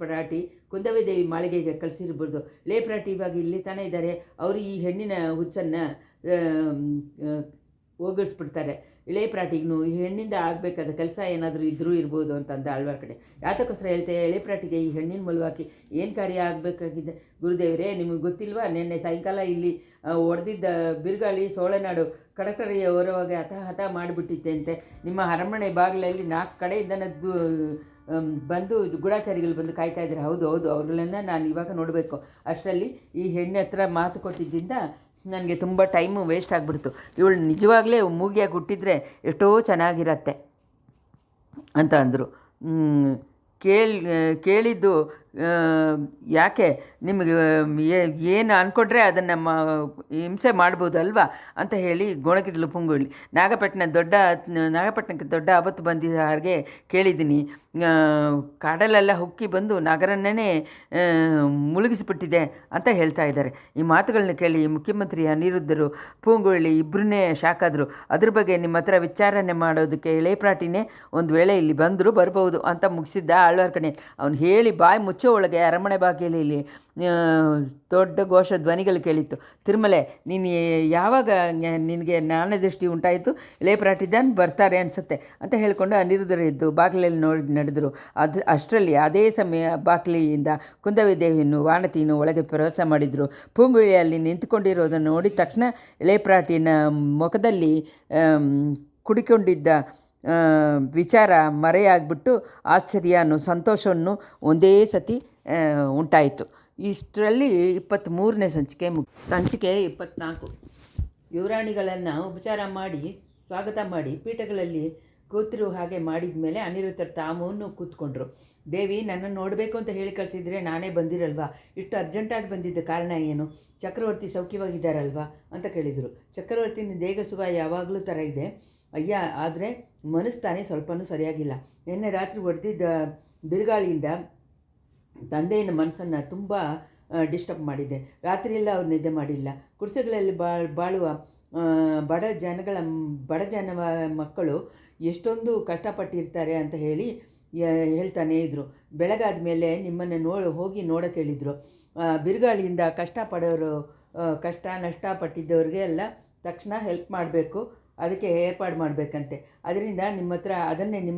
ಪರಾಟಿ ಕುಂದವಿ ದೇವಿ ಮಾಳಿಗೆಗೆ ಕಳಿಸಿರ್ಬೋದು. ಪರಾಟಿ ಇವಾಗ ಇಲ್ಲಿ ತಾನೇ ಇದ್ದಾರೆ. ಅವರು ಈ ಹೆಣ್ಣಿನ ಹುಚ್ಚನ್ನು ಹೋಗಿಸ್ಬಿಡ್ತಾರೆ. ಪರಾಟಿಗೂ ಈ ಹೆಣ್ಣಿಂದ ಆಗಬೇಕಾದ ಕೆಲಸ ಏನಾದರೂ ಇರ್ಬೋದು ಅಂತಂದ ಆಳ್ವಾರ ಕಡೆ. ಯಾತಕ್ಕೋಸ್ಕರ ಹೇಳ್ತೇವೆ, ಪರಾಟಿಗೆ ಈ ಹೆಣ್ಣಿನ ಮೂಲವಾಗಿ ಏನು ಕಾರ್ಯ ಆಗಬೇಕಾಗಿದೆ ಗುರುದೇವರೇ? ನಿಮಗೆ ಗೊತ್ತಿಲ್ವಾ, ನಿನ್ನೆ ಸಾಯಂಕಾಲ ಇಲ್ಲಿ ಹೊಡೆದಿದ್ದ ಬಿರುಗಾಳಿ ಸೋಳೆನಾಡು ಕಡಕಡೆಯ ಹೊರವಾಗಿ ಹತ ಮಾಡಿಬಿಟ್ಟಿತ್ತೆ ಅಂತೆ. ನಿಮ್ಮ ಅರಮನೆ ಬಾಗಿಲಲ್ಲಿ 4 ಕಡೆಯಿಂದ ಬಂದು ಗೂಢಾಚಾರಿಗಳು ಬಂದು ಕಾಯ್ತಾ ಇದ್ದಾರೆ. ಹೌದು, ಅವ್ರನ್ನ ನಾನು ಇವಾಗ ನೋಡಬೇಕು. ಅಷ್ಟರಲ್ಲಿ ಈ ಹೆಣ್ಣು ಹತ್ರ ಮಾತು ಕೊಟ್ಟಿದ್ದರಿಂದ ನನಗೆ ತುಂಬ ಟೈಮು ವೇಸ್ಟ್ ಆಗಿಬಿಡ್ತು. ಇವಳು ನಿಜವಾಗಲೇ ಮೂಗಿಯಾಗಿ ಹುಟ್ಟಿದರೆ ಎಷ್ಟೋ ಚೆನ್ನಾಗಿರತ್ತೆ ಅಂತ ಅಂದರು. ಕೇಳಿದ್ದು ಯಾಕೆ, ನಿಮಗೆ ಏನು ಅಂದ್ಕೊಂಡ್ರೆ ಅದನ್ನು ಹಿಂಸೆ ಮಾಡ್ಬೋದು ಅಲ್ವಾ ಅಂತ ಹೇಳಿ ಗೊಣಗಿದ್ಲು ಪುಂಗುಳಿ. ನಾಗಪಟ್ಟಣಕ್ಕೆ ದೊಡ್ಡ ಆಪತ್ತು ಬಂದಿದ್ದ ಹಾಗೆ ಕೇಳಿದ್ದೀನಿ. ಕಾಡಲೆಲ್ಲ ಹುಕ್ಕಿ ಬಂದು ನಗರನ್ನೇ ಮುಳುಗಿಸಿಬಿಟ್ಟಿದೆ ಅಂತ ಹೇಳ್ತಾ ಇದ್ದಾರೆ. ಈ ಮಾತುಗಳನ್ನ ಕೇಳಿ ಮುಖ್ಯಮಂತ್ರಿ ಅನಿರುದ್ಧರು ಪೂಂಗುಳಿ ಇಬ್ಬರನ್ನೇ ಶಾಕ್ ಆದರು. ಅದ್ರ ಬಗ್ಗೆ ನಿಮ್ಮ ಹತ್ರ ವಿಚಾರಣೆ ಮಾಡೋದಕ್ಕೆ ಪರಾಟಿನೇ ಒಂದು ವೇಳೆ ಇಲ್ಲಿ ಬರ್ಬೋದು ಅಂತ ಮುಗಿಸಿದ್ದ ಆಳ್ವಾರ್ ಕಣೆ. ಅವ್ನು ಹೇಳಿ ಬಾಯಿ ಮುಚ್ಚಿ ಹೊಚ್ಚೋ ಒಳಗೆ ಅರಮನೆ ಬಾಗಿಲಲ್ಲಿ ದೊಡ್ಡ ಘೋಷ ಧ್ವನಿಗಳು ಕೇಳಿತ್ತು. ತಿರುಮಲೆ, ನೀನು ಯಾವಾಗ ನಿನಗೆ ಜ್ಞಾನದೃಷ್ಟಿ ಉಂಟಾಯಿತು? ಲೇಪ್ರಾಟಿದ್ದಾನೆ ಬರ್ತಾರೆ ಅನಿಸುತ್ತೆ ಅಂತ ಹೇಳಿಕೊಂಡು ಅನಿರುದ್ಧರು ಎದ್ದು ಬಾಗಿಲಲ್ಲಿ ನೋಡಿ ನಡೆದರು. ಅಷ್ಟರಲ್ಲಿ ಅದೇ ಸಮಯ ಬಾಗಿಲಿಯಿಂದ ಕುಂದವಿ ದೇವಿಯನ್ನು ವಾನತಿಯನ್ನು ಒಳಗೆ ಪ್ರವೇಶ ಮಾಡಿದರು. ಪೂಂಗುಳಿ ಅಲ್ಲಿ ನಿಂತುಕೊಂಡಿರೋದನ್ನು ನೋಡಿದ ತಕ್ಷಣ ಲೇಪ್ರಾಟಿನ ಮುಖದಲ್ಲಿ ಕುಡಿಕೊಂಡಿದ್ದ ವಿಚಾರ ಮರೆಯಾಗ್ಬಿಟ್ಟು ಆಶ್ಚರ್ಯ ಅನ್ನೋ ಸಂತೋಷವನ್ನು ಒಂದೇ ಸತಿ ಉಂಟಾಯಿತು. ಇಷ್ಟರಲ್ಲಿ 23ನೇ ಸಂಚಿಕೆ 24. ಯುವರಾಣಿಗಳನ್ನು ಉಪಚಾರ ಮಾಡಿ ಸ್ವಾಗತ ಮಾಡಿ ಪೀಠಗಳಲ್ಲಿ ಕೂತಿರೋ ಹಾಗೆ ಮಾಡಿದ ಮೇಲೆ ಅನಿರುದ್ಧರು ತಾಮೂನು ಕೂತ್ಕೊಂಡ್ರು. ದೇವಿ, ನನ್ನನ್ನು ನೋಡಬೇಕು ಅಂತ ಹೇಳಿ ಕಳಿಸಿದರೆ ನಾನೇ ಬಂದಿರಲ್ವಾ? ಇಷ್ಟು ಅರ್ಜೆಂಟಾಗಿ ಬಂದಿದ್ದ ಕಾರಣ ಏನು? ಚಕ್ರವರ್ತಿ ಸೌಖ್ಯವಾಗಿದ್ದಾರಲ್ವಾ ಅಂತ ಕೇಳಿದರು. ಚಕ್ರವರ್ತಿನ ದೇಹ ಸುಖ ಯಾವಾಗಲೂ ಥರ ಇದೆ ಅಯ್ಯ, ಆದರೆ ಮನಸ್ಸು ತಾನೇ ಸ್ವಲ್ಪನೂ ಸರಿಯಾಗಿಲ್ಲ. ನಿನ್ನೆ ರಾತ್ರಿ ಹೊಡೆದಿದ್ದ ಬಿರುಗಾಳಿಯಿಂದ ತಂದೆಯ ಮನಸ್ಸನ್ನು ತುಂಬ ಡಿಸ್ಟರ್ಬ್ ಮಾಡಿದೆ. ರಾತ್ರಿಯೆಲ್ಲ ಅವ್ರು ನಿದ್ದೆ ಮಾಡಿಲ್ಲ. ಗುಡಿಸೆಗಳಲ್ಲಿ ಬಾಳುವ ಬಡ ಜನ ಮಕ್ಕಳು ಎಷ್ಟೊಂದು ಕಷ್ಟಪಟ್ಟಿರ್ತಾರೆ ಅಂತ ಹೇಳ್ತಾನೇ ಇದ್ದರು. ಬೆಳಗಾದ ಮೇಲೆ ನಿಮ್ಮನ್ನು ಹೋಗಿ ನೋಡೋಕೆ ಹೇಳಿದರು. ಬಿರುಗಾಳಿಯಿಂದ ಕಷ್ಟ ನಷ್ಟ ಪಟ್ಟಿದ್ದವ್ರಿಗೆ ಎಲ್ಲ ತಕ್ಷಣ ಹೆಲ್ಪ್ ಮಾಡಬೇಕು, ಅದಕ್ಕೆ ಏರ್ಪಾಡು ಮಾಡಬೇಕಂತೆ. ಅದರಿಂದ ನಿಮ್ಮ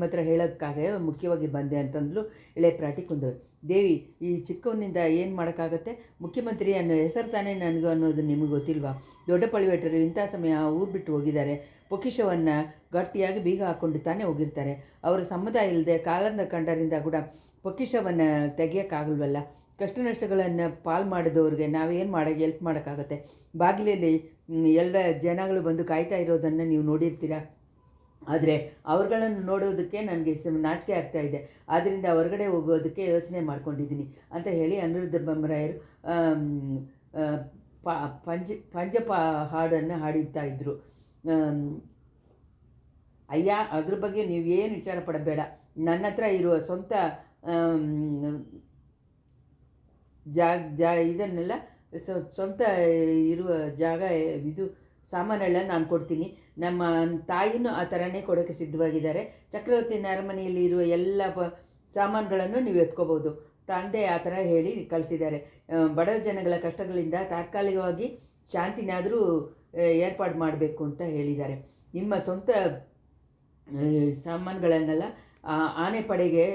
ಹತ್ರ ಹೇಳೋಕ್ಕಾಗೆ ಮುಖ್ಯವಾಗಿ ಬಂದೆ ಅಂತಂದ್ಲು ಲೇಪ್ರಾಟಿ ಕುಂದವಿ. ದೇವಿ, ಈ ಚಿಕ್ಕವನಿಂದ ಏನು ಮಾಡೋಕ್ಕಾಗತ್ತೆ? ಮುಖ್ಯಮಂತ್ರಿ ಅನ್ನೋ ಹೆಸರು ತಾನೇ ನನಗೂ ಅನ್ನೋದು ನಿಮಗೆ ಗೊತ್ತಿಲ್ವಾ? ದೊಡ್ಡ ಪಳಿವೇಟರು ಇಂಥ ಸಮಯ ಊರು ಬಿಟ್ಟು ಹೋಗಿದ್ದಾರೆ. ಪೊಕಿಷವನ್ನು ಗಟ್ಟಿಯಾಗಿ ಬೀಗ ಹಾಕ್ಕೊಂಡು ತಾನೇ ಹೋಗಿರ್ತಾರೆ. ಅವರ ಸಮ್ಮತ ಇಲ್ಲದೆ ಕಾಲದ ಕಂಡರಿಂದ ಕೂಡ ಪೊಕಿಷವನ್ನು ತೆಗಿಯೋಕ್ಕಾಗಲ್ವಲ್ಲ. ಕಷ್ಟ ನಷ್ಟಗಳನ್ನು ಪಾಲು ಮಾಡಿದವ್ರಿಗೆ ನಾವೇನು ಹೆಲ್ಪ್ ಮಾಡೋಕ್ಕಾಗತ್ತೆ? ಬಾಗಿಲಲ್ಲಿ ಎಲ್ಲ ಜನಗಳು ಬಂದು ಕಾಯ್ತಾ ಇರೋದನ್ನು ನೀವು ನೋಡಿರ್ತೀರ. ಆದರೆ ಅವ್ರುಗಳನ್ನು ನೋಡೋದಕ್ಕೆ ನನಗೆ ನಾಚಿಕೆ ಆಗ್ತಾಯಿದೆ. ಆದ್ದರಿಂದ ಹೊರಗಡೆ ಹೋಗೋದಕ್ಕೆ ಯೋಚನೆ ಮಾಡ್ಕೊಂಡಿದ್ದೀನಿ ಅಂತ ಹೇಳಿ ಅನಿರುದ್ಧ ಬೊಮ್ಮರಾಯರು ಪಂಜಪ ಹಾಡನ್ನು ಹಾಡುತ್ತಾ ಇದ್ದರು. ಅಯ್ಯ, ಅದ್ರ ಬಗ್ಗೆ ನೀವೇನು ವಿಚಾರ ಪಡಬೇಡ. ನನ್ನ ಹತ್ರ ಇರುವ ಸ್ವಂತ ಇದನ್ನೆಲ್ಲ ಸ್ವಂತ ಇರುವ ಜಾಗ ಇದು ಸಾಮಾನೆಲ್ಲ ನಾನು ಕೊಡ್ತೀನಿ. ನಮ್ಮ ತಾಯಿನೂ ಆ ಥರನೇ ಕೊಡೋಕ್ಕೆ ಸಿದ್ಧವಾಗಿದ್ದಾರೆ. ಚಕ್ರವರ್ತಿನ ಅರಮನೆಯಲ್ಲಿ ಇರುವ ಎಲ್ಲ ಸಾಮಾನುಗಳನ್ನು ನೀವು ಎತ್ಕೋಬೋದು. ತಂದೆ ಆ ಥರ ಹೇಳಿ ಕಳಿಸಿದ್ದಾರೆ. ಬಡ ಜನಗಳ ಕಷ್ಟಗಳಿಂದ ತಾತ್ಕಾಲಿಕವಾಗಿ ಶಾಂತಿನಾದರೂ ಏರ್ಪಾಡು ಮಾಡಬೇಕು ಅಂತ ಹೇಳಿದ್ದಾರೆ. ನಿಮ್ಮ ಸ್ವಂತ ಸಾಮಾನುಗಳನ್ನೆಲ್ಲ ಆನೆ ಪಡೆಗೆ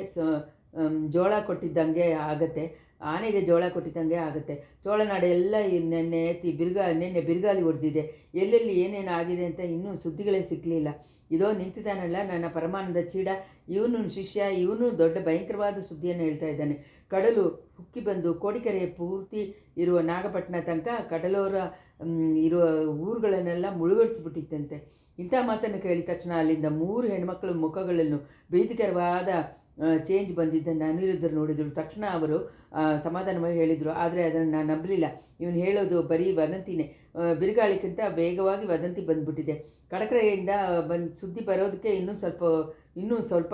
ಜೋಳ ಕೊಟ್ಟಿದ್ದಂಗೆ ಆಗುತ್ತೆ. ಆನೆಗೆ ಜೋಳ ಕೊಟ್ಟಿದ್ದಂಗೆ ಆಗುತ್ತೆ. ಚೋಳನಾಡು ಎಲ್ಲ ನಿನ್ನೆ ಬಿರುಗಾಳಿ ಹೊಡೆದಿದೆ. ಎಲ್ಲೆಲ್ಲಿ ಏನೇನು ಆಗಿದೆ ಅಂತ ಇನ್ನೂ ಸುದ್ದಿಗಳೇ ಸಿಕ್ಕಲಿಲ್ಲ. ಇದೋ ನಿಂತಿದ್ದಾನಲ್ಲ ನನ್ನ ಪರಮಾನಂದ ಚೀಡ, ಇವನು ಶಿಷ್ಯ, ಇವನು ದೊಡ್ಡ ಭಯಂಕರವಾದ ಸುದ್ದಿಯನ್ನು ಹೇಳ್ತಾ ಇದ್ದಾನೆ. ಕಡಲು ಹುಕ್ಕಿ ಬಂದು ಕೋಡಿಕೆರೆ ಪೂರ್ತಿ ಇರುವ ನಾಗಪಟ್ಟಣ ತನಕ ಕಡಲೋರ ಇರುವ ಊರುಗಳನ್ನೆಲ್ಲ ಮುಳುಗಡಿಸ್ಬಿಟ್ಟಿತ್ತಂತೆ. ಇಂಥ ಮಾತನ್ನು ಕೇಳಿದ ತಕ್ಷಣ ಅಲ್ಲಿಂದ 3 ಹೆಣ್ಮಕ್ಳ ಮುಖಗಳಲ್ಲೂ ಭೀತಿಕರವಾದ ಚೇಂಜ್ ಬಂದಿದ್ದನ್ನು ಅನಿರುದ್ಧರು ನೋಡಿದರು. ತಕ್ಷಣ ಅವರು ಸಮಾಧಾನವಾಗಿ ಹೇಳಿದರು. ಆದರೆ ಅದನ್ನು ನಾನು ನಂಬಲಿಲ್ಲ. ಇವನು ಹೇಳೋದು ಬರೀ ವದಂತಿನೇ. ಬಿರುಗಾಳಿಗಿಂತ ವೇಗವಾಗಿ ವದಂತಿ ಬಂದುಬಿಟ್ಟಿದೆ. ಕಡಕರೆಯಿಂದ ಸುದ್ದಿ ಬರೋದಕ್ಕೆ ಇನ್ನೂ ಸ್ವಲ್ಪ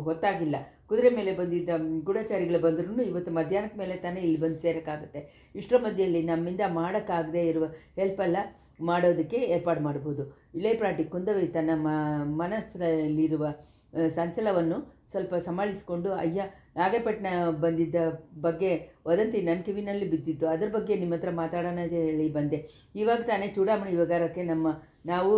ಹೊತ್ತಾಗಿಲ್ಲ. ಕುದುರೆ ಮೇಲೆ ಬಂದಿದ್ದ ಗೂಢಚಾರಿಗಳು ಬಂದರೂ ಇವತ್ತು ಮಧ್ಯಾಹ್ನದ ಮೇಲೆ ತಾನೇ ಇಲ್ಲಿ ಬಂದು ಸೇರೋಕ್ಕಾಗುತ್ತೆ. ಇಷ್ಟರ ಮಧ್ಯೆಯಲ್ಲಿ ನಮ್ಮಿಂದ ಮಾಡೋಕ್ಕಾಗದೇ ಇರುವ ಹೆಲ್ಪೆಲ್ಲ ಮಾಡೋದಕ್ಕೆ ಏರ್ಪಾಡು ಮಾಡ್ಬೋದು. ಲೇಪ್ರಾಟಿ ಕುಂದವಿ ತನ್ನ ಮನಸ್ಸಲ್ಲಿರುವ ಸಂಚಲವನ್ನು ಸ್ವಲ್ಪ ಸಮಾಳಿಸಿಕೊಂಡು, ಅಯ್ಯ, ನಾಗಪಟ್ಟಣ ಬಂದಿದ್ದ ಬಗ್ಗೆ ವದಂತಿ ನನ್ನ ಕಿವಿನಲ್ಲಿ ಬಿದ್ದಿತ್ತು. ಅದರ ಬಗ್ಗೆ ನಿಮ್ಮ ಹತ್ರ ಮಾತಾಡೋಣ ಅಂತ ಹೇಳಿ ಬಂದೆ. ಇವಾಗ ತಾನೇ ಚೂಡಾಮಣಿ ವ್ಯವಹಾರಕ್ಕೆ ನಾವು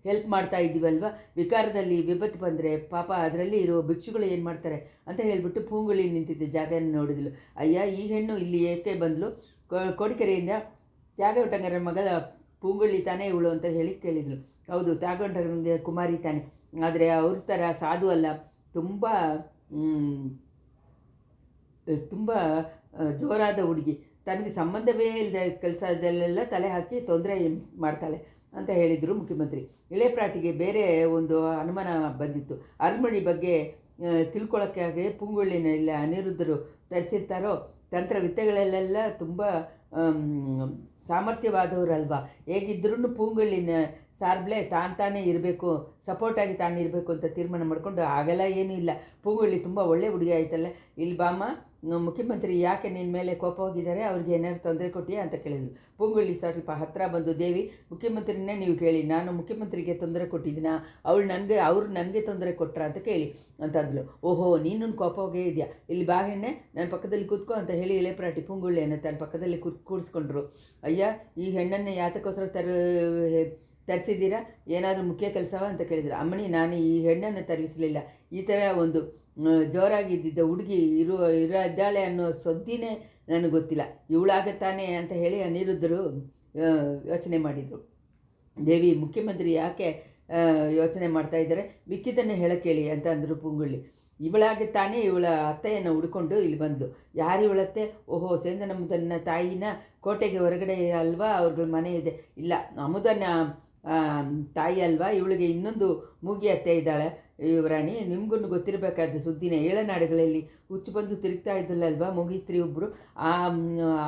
ಹೆಲ್ಪ್ ಮಾಡ್ತಾ ಇದ್ದೀವಲ್ವ. ವಿಕಾರದಲ್ಲಿ ವಿಪತ್ತು ಬಂದರೆ ಪಾಪ ಅದರಲ್ಲಿ ಇರೋ ಭಿಕ್ಷುಗಳು ಏನು ಮಾಡ್ತಾರೆ ಅಂತ ಹೇಳಿಬಿಟ್ಟು ಪೂಂಗುಳಿ ನಿಂತಿದ್ದ ಜಾಗವನ್ನು ನೋಡಿದ್ಲು. ಅಯ್ಯ, ಈ ಹೆಣ್ಣು ಇಲ್ಲಿ ಏಕೆ ಬಂದಳು? ಕೋಡಿಕೆರೆಯಿಂದ ತ್ಯಾಗವಟಂಗರ ಮಗಳ ಪೂಂಗುಳಿ ತಾನೇ ಇವಳು ಅಂತ ಹೇಳಿ ಕೇಳಿದ್ಲು. ಹೌದು, ತ್ಯಾಗವಟಂಗರ ಕುಮಾರಿ ತಾನೆ. ಆದರೆ ಅವ್ರ ಥರ ಸಾಧು ಅಲ್ಲ. ತುಂಬ ಜೋರಾದ ಹುಡುಗಿ. ತನಗೆ ಸಂಬಂಧವೇ ಇಲ್ಲದ ಕೆಲಸದಲ್ಲೆಲ್ಲ ತಲೆ ಹಾಕಿ ತೊಂದರೆ ಮಾಡ್ತಾಳೆ ಅಂತ ಹೇಳಿದರು ಮುಖ್ಯಮಂತ್ರಿ. ಲೇಪ್ರಾಟಿಗೆ ಬೇರೆ ಒಂದು ಅನುಮಾನ ಬಂದಿತ್ತು. ಅರಮನೆ ಬಗ್ಗೆ ತಿಳ್ಕೊಳ್ಳೋಕ್ಕಾಗಿ ಪೂಂಗುಳಿನೆಲ್ಲ ಅನಿರುದ್ಧರು ತರಿಸಿರ್ತಾರೋ. ತಂತ್ರವಿದ್ಯೆಗಳಲ್ಲೆಲ್ಲ ತುಂಬ ಸಾಮರ್ಥ್ಯವಾದವರಲ್ವ. ಹೇಗಿದ್ದರೂ ಪೂಂಗುಳಿನ ಸಾರ್ಬ್ಲೆ ತಾನೇ ಇರಬೇಕು, ಸಪೋರ್ಟಾಗಿ ತಾನಿರಬೇಕು ಅಂತ ತೀರ್ಮಾನ ಮಾಡಿಕೊಂಡು, ಆಗೆಲ್ಲ ಏನೂ ಇಲ್ಲ, ಪೂಂಗುಳಿ ತುಂಬ ಒಳ್ಳೆ ಹುಡುಗಿ ಆಯ್ತಲ್ಲ, ಇಲ್ಲಿ ಬಾಮ್ಮ ಮುಖ್ಯಮಂತ್ರಿ ಯಾಕೆ ನಿನ್ನ ಮೇಲೆ ಕೋಪ ಹೋಗಿದ್ದಾರೆ, ಅವ್ರಿಗೆ ಏನಾದ್ರು ತೊಂದರೆ ಕೊಟ್ಟಿಯಾ ಅಂತ ಕೇಳಿದ್ರು. ಪೂಂಗುಳ್ಳಿ ಸ್ವಲ್ಪ ಹತ್ತಿರ ಬಂದು, ದೇವಿ ಮುಖ್ಯಮಂತ್ರಿನೇ ನೀವು ಕೇಳಿ, ನಾನು ಮುಖ್ಯಮಂತ್ರಿಗೆ ತೊಂದರೆ ಕೊಟ್ಟಿದ್ದೀನಾ, ಅವ್ರು ನನಗೆ ತೊಂದರೆ ಕೊಟ್ರ ಅಂತ ಕೇಳಿ ಅಂತಂದ್ಲು. ಓಹೋ, ನೀನು ಕೋಪ ಹೋಗೇ ಇದೆಯಾ, ಇಲ್ಲಿ ಬಾ ಹೆಣ್ಣೆ, ನನ್ನ ಪಕ್ಕದಲ್ಲಿ ಕೂತ್ಕೋ ಅಂತ ಹೇಳಿ ಇಳೆಪ್ರಾಟಿ ಪೂಂಗುಳ್ಳಿಯನ್ನು ತನ್ನ ಪಕ್ಕದಲ್ಲಿ ಕೂಡಿಸ್ಕೊಂಡ್ರು. ಅಯ್ಯ, ಈ ಹೆಣ್ಣನ್ನು ಯಾತಕ್ಕೋಸ್ಕರ ತರಿಸಿದ್ದೀರಾ, ಏನಾದರೂ ಮುಖ್ಯ ಕೆಲಸವ ಅಂತ ಕೇಳಿದ್ರು. ಅಮ್ಮಣಿ, ನಾನು ಈ ಹೆಣ್ಣನ್ನು ತರಿಸಲಿಲ್ಲ, ಈ ಥರ ಒಂದು ಜೋರಾಗಿ ಇದ್ದಿದ್ದ ಹುಡುಗಿ ಇದ್ದಾಳೆ ಅನ್ನೋ ಸುದ್ದಿನೇ ನನಗೆ ಗೊತ್ತಿಲ್ಲ, ಇವಳಾಗತ್ತಾನೆ ಅಂತ ಹೇಳಿ ಅನಿರುದ್ಧರು ಯೋಚನೆ ಮಾಡಿದರು. ದೇವಿ, ಮುಖ್ಯಮಂತ್ರಿ ಯಾಕೆ ಯೋಚನೆ ಮಾಡ್ತಾ ಇದ್ದಾರೆ, ಮಿಕ್ಕಿದ್ದನ್ನು ಹೇಳಕ್ಕೇಳಿ ಅಂತ ಅಂದರು ಪೂಂಗುಳ್ಳಿ. ಇವಳಾಗುತ್ತಾನೆ, ಇವಳ ಅತ್ತೆಯನ್ನು ಹುಡ್ಕೊಂಡು ಇಲ್ಲಿ ಬಂದು. ಯಾರು ಇವಳತ್ತೆ? ಓಹೋ, ಸೇಂದನಮ್ಮದನ್ನ ತಾಯಿನ ಕೋಟೆಗೆ ಹೊರಗಡೆ ಅಲ್ವಾ ಅವ್ರಗಳ ಮನೆ ಇದೆ. ಇಲ್ಲ, ಅಮುದನ ತಾಯಿ ಅಲ್ವಾ, ಇವಳಿಗೆ ಇನ್ನೊಂದು ಮೂಗಿ ಅತ್ತೆ ಇದ್ದಾಳೆ ಯುವರಾಣಿ, ನಿಮಗೂ ಗೊತ್ತಿರಬೇಕಾದ ಸುದ್ದಿನೇ, ಏಳನಾಡುಗಳಲ್ಲಿ ಹುಚ್ಚು ಬಂದು ತಿರುಗ್ತಾ ಇದ್ದಲ್ಲಲ್ವಾ ಮೂಗಿ ಸ್ತ್ರೀ ಒಬ್ಬರು,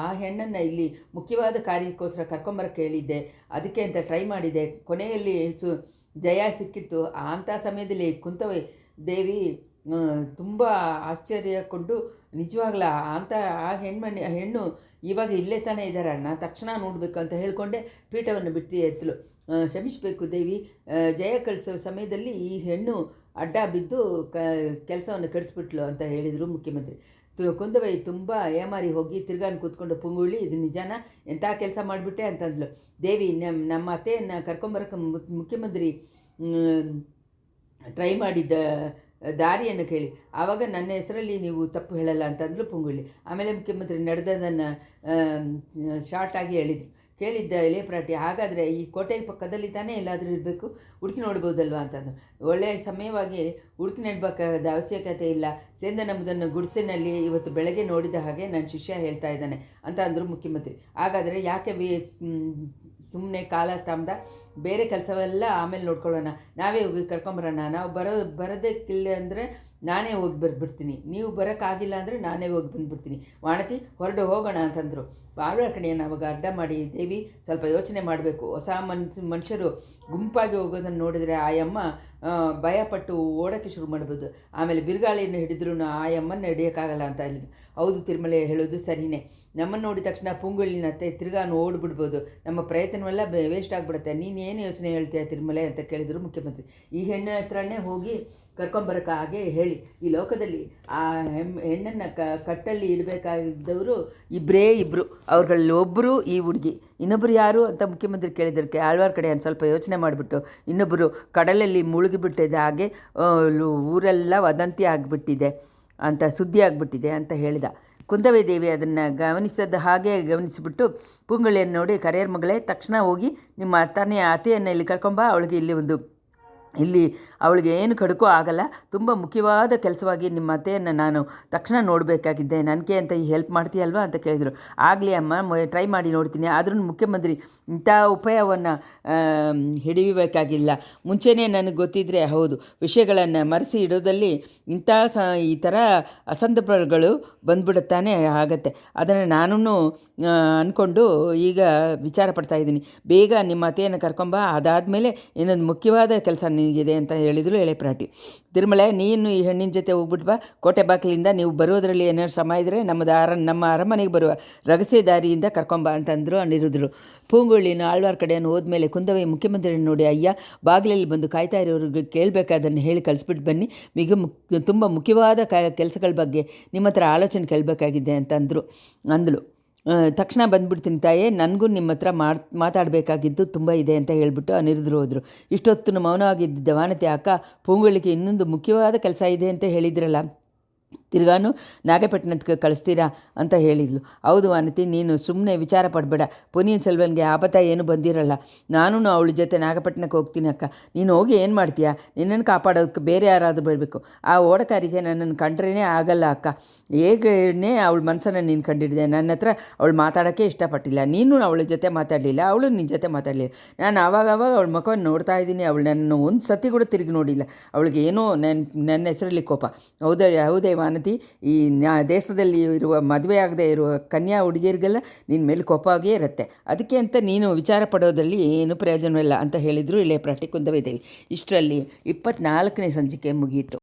ಆ ಹೆಣ್ಣನ್ನು ಇಲ್ಲಿ ಮುಖ್ಯವಾದ ಕಾರ್ಯಕ್ಕೋಸ್ಕರ ಕರ್ಕೊಂಬರಕ್ಕೆ ಹೇಳಿದ್ದೆ, ಅದಕ್ಕೆ ಅಂತ ಟ್ರೈ ಮಾಡಿದೆ, ಕೊನೆಯಲ್ಲಿ ಜಯ ಸಿಕ್ಕಿತ್ತು. ಅಂಥ ಸಮಯದಲ್ಲಿ ಕುಂತವೆ ದೇವಿ ತುಂಬ ಆಶ್ಚರ್ಯಕೊಂಡು, ನಿಜವಾಗ್ಲ ಅಂತ ಆ ಹೆಣ್ಣು ಇವಾಗ ಇಲ್ಲೇ ತಾನೇ ಇದ್ದಾರೆ ಅಣ್ಣ, ತಕ್ಷಣ ನೋಡಬೇಕು ಅಂತ ಹೇಳಿಕೊಂಡೆ ಪೀಠವನ್ನು ಬಿಟ್ಟು ಎತ್ತಲು. ಕ್ಷಮಿಸಬೇಕು ದೇವಿ, ಜಯ ಕಳಿಸೋ ಸಮಯದಲ್ಲಿ ಈ ಹೆಣ್ಣು ಅಡ್ಡ ಬಿದ್ದು ಕೆಲಸವನ್ನು ಕೆಡಿಸ್ಬಿಟ್ಲು ಅಂತ ಹೇಳಿದರು ಮುಖ್ಯಮಂತ್ರಿ. ಕುಂದವೈ ತುಂಬ ಏಮಾರಿ ಹೋಗಿ ತಿರ್ಗಾನು ಕೂತ್ಕೊಂಡು, ಪುಂಗುಳಿ ಇದು ನಿಜಾನ, ಎಂಥ ಕೆಲಸ ಮಾಡಿಬಿಟ್ಟೆ ಅಂತಂದ್ಲು. ದೇವಿ, ನಮ್ಮ ಅತ್ತೆಯನ್ನು ಕರ್ಕೊಂಬರಕ್ಕೆ ಮುಖ್ಯಮಂತ್ರಿ ಟ್ರೈ ಮಾಡಿದ್ದ ದಾರಿಯನ್ನು ಕೇಳಿ, ಆವಾಗ ನನ್ನ ಹೆಸರಲ್ಲಿ ನೀವು ತಪ್ಪು ಹೇಳಲ್ಲ ಅಂತಂದ್ರು ಪುಂಗುಳಿ. ಆಮೇಲೆ ಮುಖ್ಯಮಂತ್ರಿ ನಡೆದದನ್ನು ಶಾರ್ಟಾಗಿ ಹೇಳಿದರು. ಕೇಳಿದ್ದ ಇಳೆಪ್ರಾಟಿ, ಹಾಗಾದರೆ ಈ ಕೋಟೆ ಪಕ್ಕದಲ್ಲಿ ತಾನೇ ಎಲ್ಲಾದರೂ ಇರಬೇಕು, ಹುಡುಕಿ ನೋಡ್ಬೋದಲ್ವ ಅಂತಂದು. ಒಳ್ಳೆಯ ಸಮಯವಾಗಿ ಹುಡುಕಿ ನೆಡಬೇಕಾದ ಅವಶ್ಯಕತೆ ಇಲ್ಲ, ಸೇಂದನಮ್ಮದನ್ನು ಗುಡಿಸಿನಲ್ಲಿ ಇವತ್ತು ಬೆಳಗ್ಗೆ ನೋಡಿದ ಹಾಗೆ ನನ್ನ ಶಿಷ್ಯ ಹೇಳ್ತಾ ಇದ್ದಾನೆ ಅಂತ ಅಂದರು ಮುಖ್ಯಮಂತ್ರಿ. ಹಾಗಾದರೆ ಯಾಕೆ ಸುಮ್ಮನೆ ಕಾಲ ತಾಮ್ದ, ಬೇರೆ ಕೆಲಸವೆಲ್ಲ ಆಮೇಲೆ ನೋಡ್ಕೊಳ್ಳೋಣ, ನಾವೇ ಹೋಗಿ ಕರ್ಕೊಂಬರೋಣ, ನಾವು ಬರೋದಕ್ಕಿಲ್ಲ ಅಂದರೆ ನಾನೇ ಹೋಗಿ ಬರ್ಬಿಡ್ತೀನಿ, ನೀವು ಬರೋಕ್ಕಾಗಿಲ್ಲ ಅಂದರೆ ನಾನೇ ಹೋಗಿ ಬಂದುಬಿಡ್ತೀನಿ, ವಾಣತಿ ಹೊರಡು ಹೋಗೋಣ ಅಂತಂದರು. ಬಾಳ ಕಡೆಯನ್ನು ಅವಾಗ ಅಡ್ಡ ಮಾಡಿ, ದೇವಿ ಸ್ವಲ್ಪ ಯೋಚನೆ ಮಾಡಬೇಕು, ಹೊಸ ಮನುಷ್ಯರು ಗುಂಪಾಗಿ ಹೋಗೋದನ್ನು ನೋಡಿದರೆ ಆಯಮ್ಮ ಭಯಪಟ್ಟು ಓಡೋಕ್ಕೆ ಶುರು ಮಾಡ್ಬೋದು, ಆಮೇಲೆ ಬಿರುಗಾಳಿಯನ್ನು ಹಿಡಿದ್ರೂ ಆಯಮ್ಮನ ಹಿಡಿಯೋಕ್ಕಾಗಲ್ಲ ಅಂತ ಹೇಳಿದ್ರು. ಹೌದು ತಿರುಮಲೆ ಹೇಳೋದು ಸರಿಯೇ, ನಮ್ಮನ್ನು ನೋಡಿದ ತಕ್ಷಣ ಪುಂಗುಳಿನ ತಿರ್ಗಾನು ಓಡ್ಬಿಡ್ಬೋದು, ನಮ್ಮ ಪ್ರಯತ್ನವೆಲ್ಲ ವೇಸ್ಟ್ ಆಗಿಬಿಡುತ್ತೆ, ನೀನು ಏನು ಯೋಚನೆ ಹೇಳ್ತೀಯ ತಿರುಮಲೆ ಅಂತ ಕೇಳಿದರು ಮುಖ್ಯಮಂತ್ರಿ. ಈ ಹೆಣ್ಣು ಹತ್ರನೇ ಹೋಗಿ ಕರ್ಕೊಂಬರೋಕೆ ಹಾಗೆ ಹೇಳಿ, ಈ ಲೋಕದಲ್ಲಿ ಆ ಹೆಣ್ಣನ್ನು ಕಟ್ಟಲ್ಲಿ ಇಡಬೇಕಾಗಿದ್ದವರು ಇಬ್ಬರು, ಅವ್ರಲ್ಲಿ ಒಬ್ಬರು ಈ ಹುಡುಗಿ, ಇನ್ನೊಬ್ಬರು ಯಾರು ಅಂತ ಮುಖ್ಯಮಂತ್ರಿ ಕೇಳಿದ್ದಕ್ಕೆ ಆಳ್ವಾರ್ ಕಡೆ ಒಂದು ಸ್ವಲ್ಪ ಯೋಚನೆ ಮಾಡಿಬಿಟ್ಟು, ಇನ್ನೊಬ್ಬರು ಕಡಲಲ್ಲಿ ಮುಳುಗಿಬಿಟ್ಟಿದೆ, ಹಾಗೆ ಊರೆಲ್ಲ ವದಂತಿ ಆಗಿಬಿಟ್ಟಿದೆ ಅಂತ ಸುದ್ದಿ ಆಗಿಬಿಟ್ಟಿದೆ ಅಂತ ಹೇಳಿದ. ಕುಂದವೇ ದೇವಿ ಅದನ್ನು ಗಮನಿಸದ ಹಾಗೆ ಗಮನಿಸಿಬಿಟ್ಟು ಪುಂಗುಳಿಯನ್ನು ನೋಡಿ, ಕರೆಯರ್ ಮಗಳೇ, ತಕ್ಷಣ ಹೋಗಿ ನಿಮ್ಮ ಅತ್ತೆಯನ್ನು ಇಲ್ಲಿ ಕರ್ಕೊಂಬ, ಇಲ್ಲಿ ಅವಳಿಗೆ ಏನು ಕಡುಕೋ ಆಗಲ್ಲ, ತುಂಬ ಮುಖ್ಯವಾದ ಕೆಲಸವಾಗಿ ನಿಮ್ಮ ಅತ್ತೆಯನ್ನು ನಾನು ತಕ್ಷಣ ನೋಡಬೇಕಾಗಿದ್ದೆ, ನನಗೆ ಅಂತ ಈ ಹೆಲ್ಪ್ ಮಾಡ್ತೀಯಲ್ವಾ ಅಂತ ಕೇಳಿದರು. ಆಗಲಿ ಅಮ್ಮ, ಟ್ರೈ ಮಾಡಿ ನೋಡ್ತೀನಿ, ಆದ್ರೂ ಮುಖ್ಯಮಂತ್ರಿ ಇಂಥ ಉಪಾಯವನ್ನು ಹಿಡಿಯಬೇಕಾಗಿಲ್ಲ, ಮುಂಚೆನೇ ನನಗೆ ಗೊತ್ತಿದ್ದರೆ ಹೌದು, ವಿಷಯಗಳನ್ನು ಮರೆಸಿ ಇಡೋದಲ್ಲಿ ಈ ಥರ ಅಸಂದರ್ಭಗಳು ಬಂದ್ಬಿಡುತ್ತಾನೆ ಆಗತ್ತೆ, ಅದನ್ನು ನಾನು ಅಂದ್ಕೊಂಡು ಈಗ ವಿಚಾರ ಪಡ್ತಾಯಿದ್ದೀನಿ, ಬೇಗ ನಿಮ್ಮ ಅತ್ತೆಯನ್ನು ಕರ್ಕೊಂಬ, ಅದಾದಮೇಲೆ ಇನ್ನೊಂದು ಮುಖ್ಯವಾದ ಕೆಲಸ ನಿನಗಿದೆ ಅಂತ ಹೇಳಿದರು ಇಳೆಪ್ರಾಟಿ. ತಿರುಮಲೆ, ನೀನು ಈ ಹೆಣ್ಣಿನ ಜೊತೆ ಹೋಗ್ಬಿಟ್ಟು ಬಾ, ಕೋಟೆ ಬಾಗಿಲಿಂದ ನೀವು ಬರೋದರಲ್ಲಿ ಏನಾದ್ರು ಶ್ರಮ ಇದ್ದರೆ ನಮ್ಮ ಅರಮನೆಗೆ ಬರುವ ರಹಸ್ಯ ದಾರಿಯಿಂದ ಕರ್ಕೊಂಬ ಅಂತಂದರು ಅನಿರುದ್ಧರು. ಪೂಂಗುಳಿನ ಆಳ್ವಾರ್ ಕಡೆಯನ್ನು ಹೋದ್ಮೇಲೆ ಕುಂದವೈ ಮುಖ್ಯಮಂತ್ರಿ ನೋಡಿ, ಅಯ್ಯ ಬಾಗಿಲಲ್ಲಿ ಬಂದು ಕಾಯ್ತಾ ಇರೋರಿಗೆ ಕೇಳಬೇಕಾದನ್ನು ಹೇಳಿ ಕಳಿಸ್ಬಿಟ್ಟು ಬನ್ನಿ, ತುಂಬ ಮುಖ್ಯವಾದ ಕೆಲಸಗಳ ಬಗ್ಗೆ ನಿಮ್ಮ ಹತ್ರ ಆಲೋಚನೆ ಕೇಳಬೇಕಾಗಿದೆ ಅಂದಳು. ತಕ್ಷಣ ಬಂದುಬಿಡ್ತೀನಿ ತಾಯೇ, ನನಗೂ ನಿಮ್ಮ ಹತ್ರ ಮಾತಾಡಬೇಕಾಗಿದ್ದು ತುಂಬ ಇದೆ ಅಂತ ಹೇಳ್ಬಿಟ್ಟು ಅನಿರುದ್ಧರು ಹೋದರು. ಇಷ್ಟೊತ್ತು ಮೌನವಾಗಿದ್ದ ವಾನತಿ, ಅಕ್ಕ ಪೂಂಗುಳಿಗೆ ಇನ್ನೊಂದು ಮುಖ್ಯವಾದ ಕೆಲಸ ಇದೆ ಅಂತ ಹೇಳಿದ್ರಲ್ಲ, ತಿರ್ಗಾನು ನಾಗಪಟ್ಟಣಕ್ಕೆ ಕಳಿಸ್ತೀರಾ ಅಂತ ಹೇಳಿದ್ಲು. ಹೌದು ವಾನತಿ, ನೀನು ಸುಮ್ಮನೆ ವಿಚಾರ ಪಡಬೇಡ, ಪೊನ್ನಿಯಿನ್ ಸೆಲ್ವನ್ಗೆ ಆಪತ್ತ ಏನು ಬಂದಿರಲ್ಲ, ನಾನು ಅವಳ ಜೊತೆ ನಾಗಪಟ್ಟಣಕ್ಕೆ ಹೋಗ್ತೀನಿ ಅಕ್ಕ, ನೀನು ಹೋಗಿ ಏನು ಮಾಡ್ತೀಯಾ, ನಿನ್ನನ್ನು ಕಾಪಾಡೋದಕ್ಕೆ ಬೇರೆ ಯಾರಾದರೂ ಬರಬೇಕು, ಆ ಓಡಕಾರಿಗೆ ನನ್ನನ್ನು ಕಂಡ್ರೇ ಆಗಲ್ಲ ಅಕ್ಕ, ಹೇಗೇ ಅವಳ ಮನಸ್ಸನ್ನು ನೀನು ಕಂಡಿಡಿದೆ, ನನ್ನ ಹತ್ರ ಅವಳು ಮಾತಾಡೋಕ್ಕೆ ಇಷ್ಟಪಟ್ಟಿಲ್ಲ, ನೀನು ಅವಳ ಜೊತೆ ಮಾತಾಡಲಿಲ್ಲ, ಅವಳು ನಿನ್ನ ಜೊತೆ ಮಾತಾಡಲಿಲ್ಲ, ನಾನು ಆವಾಗವಾಗ ಅವಳ ಮುಖವನ್ನು ನೋಡ್ತಾ ಇದ್ದೀನಿ, ಅವಳು ನನ್ನನ್ನು ಒಂದು ಸತಿ ಕೂಡ ತಿರುಗಿ ನೋಡಿಲ್ಲ, ಅವಳಿಗೆ ಏನೋ ನನ್ನ ಹೆಸರಲ್ಲಿ ಕೋಪ. ಹೌದೇ ವಾನತಿ, ಈ ದೇಶದಲ್ಲಿ ಇರುವ ಮದುವೆ ಆಗದೆ ಇರುವ ಕನ್ಯಾ ಹುಡುಗಿಯರಿಗೆಲ್ಲ ನಿನ್ನ ಮೇಲೆ ಕೋಪವಾಗೇ ಇರುತ್ತೆ, ಅದಕ್ಕೆ ಅಂತ ನೀನು ವಿಚಾರ ಪಡೋದ್ರಲ್ಲಿ ಏನು ಪ್ರಯೋಜನವಿಲ್ಲ ಅಂತ ಹೇಳಿದರು ಇಳೆಪ್ರಾಟಿ ಕುಂದವೇ ದೇವಿ. ಇಷ್ಟರಲ್ಲಿ 24ನೇ ಸಂಚಿಕೆ ಮುಗಿಯಿತು.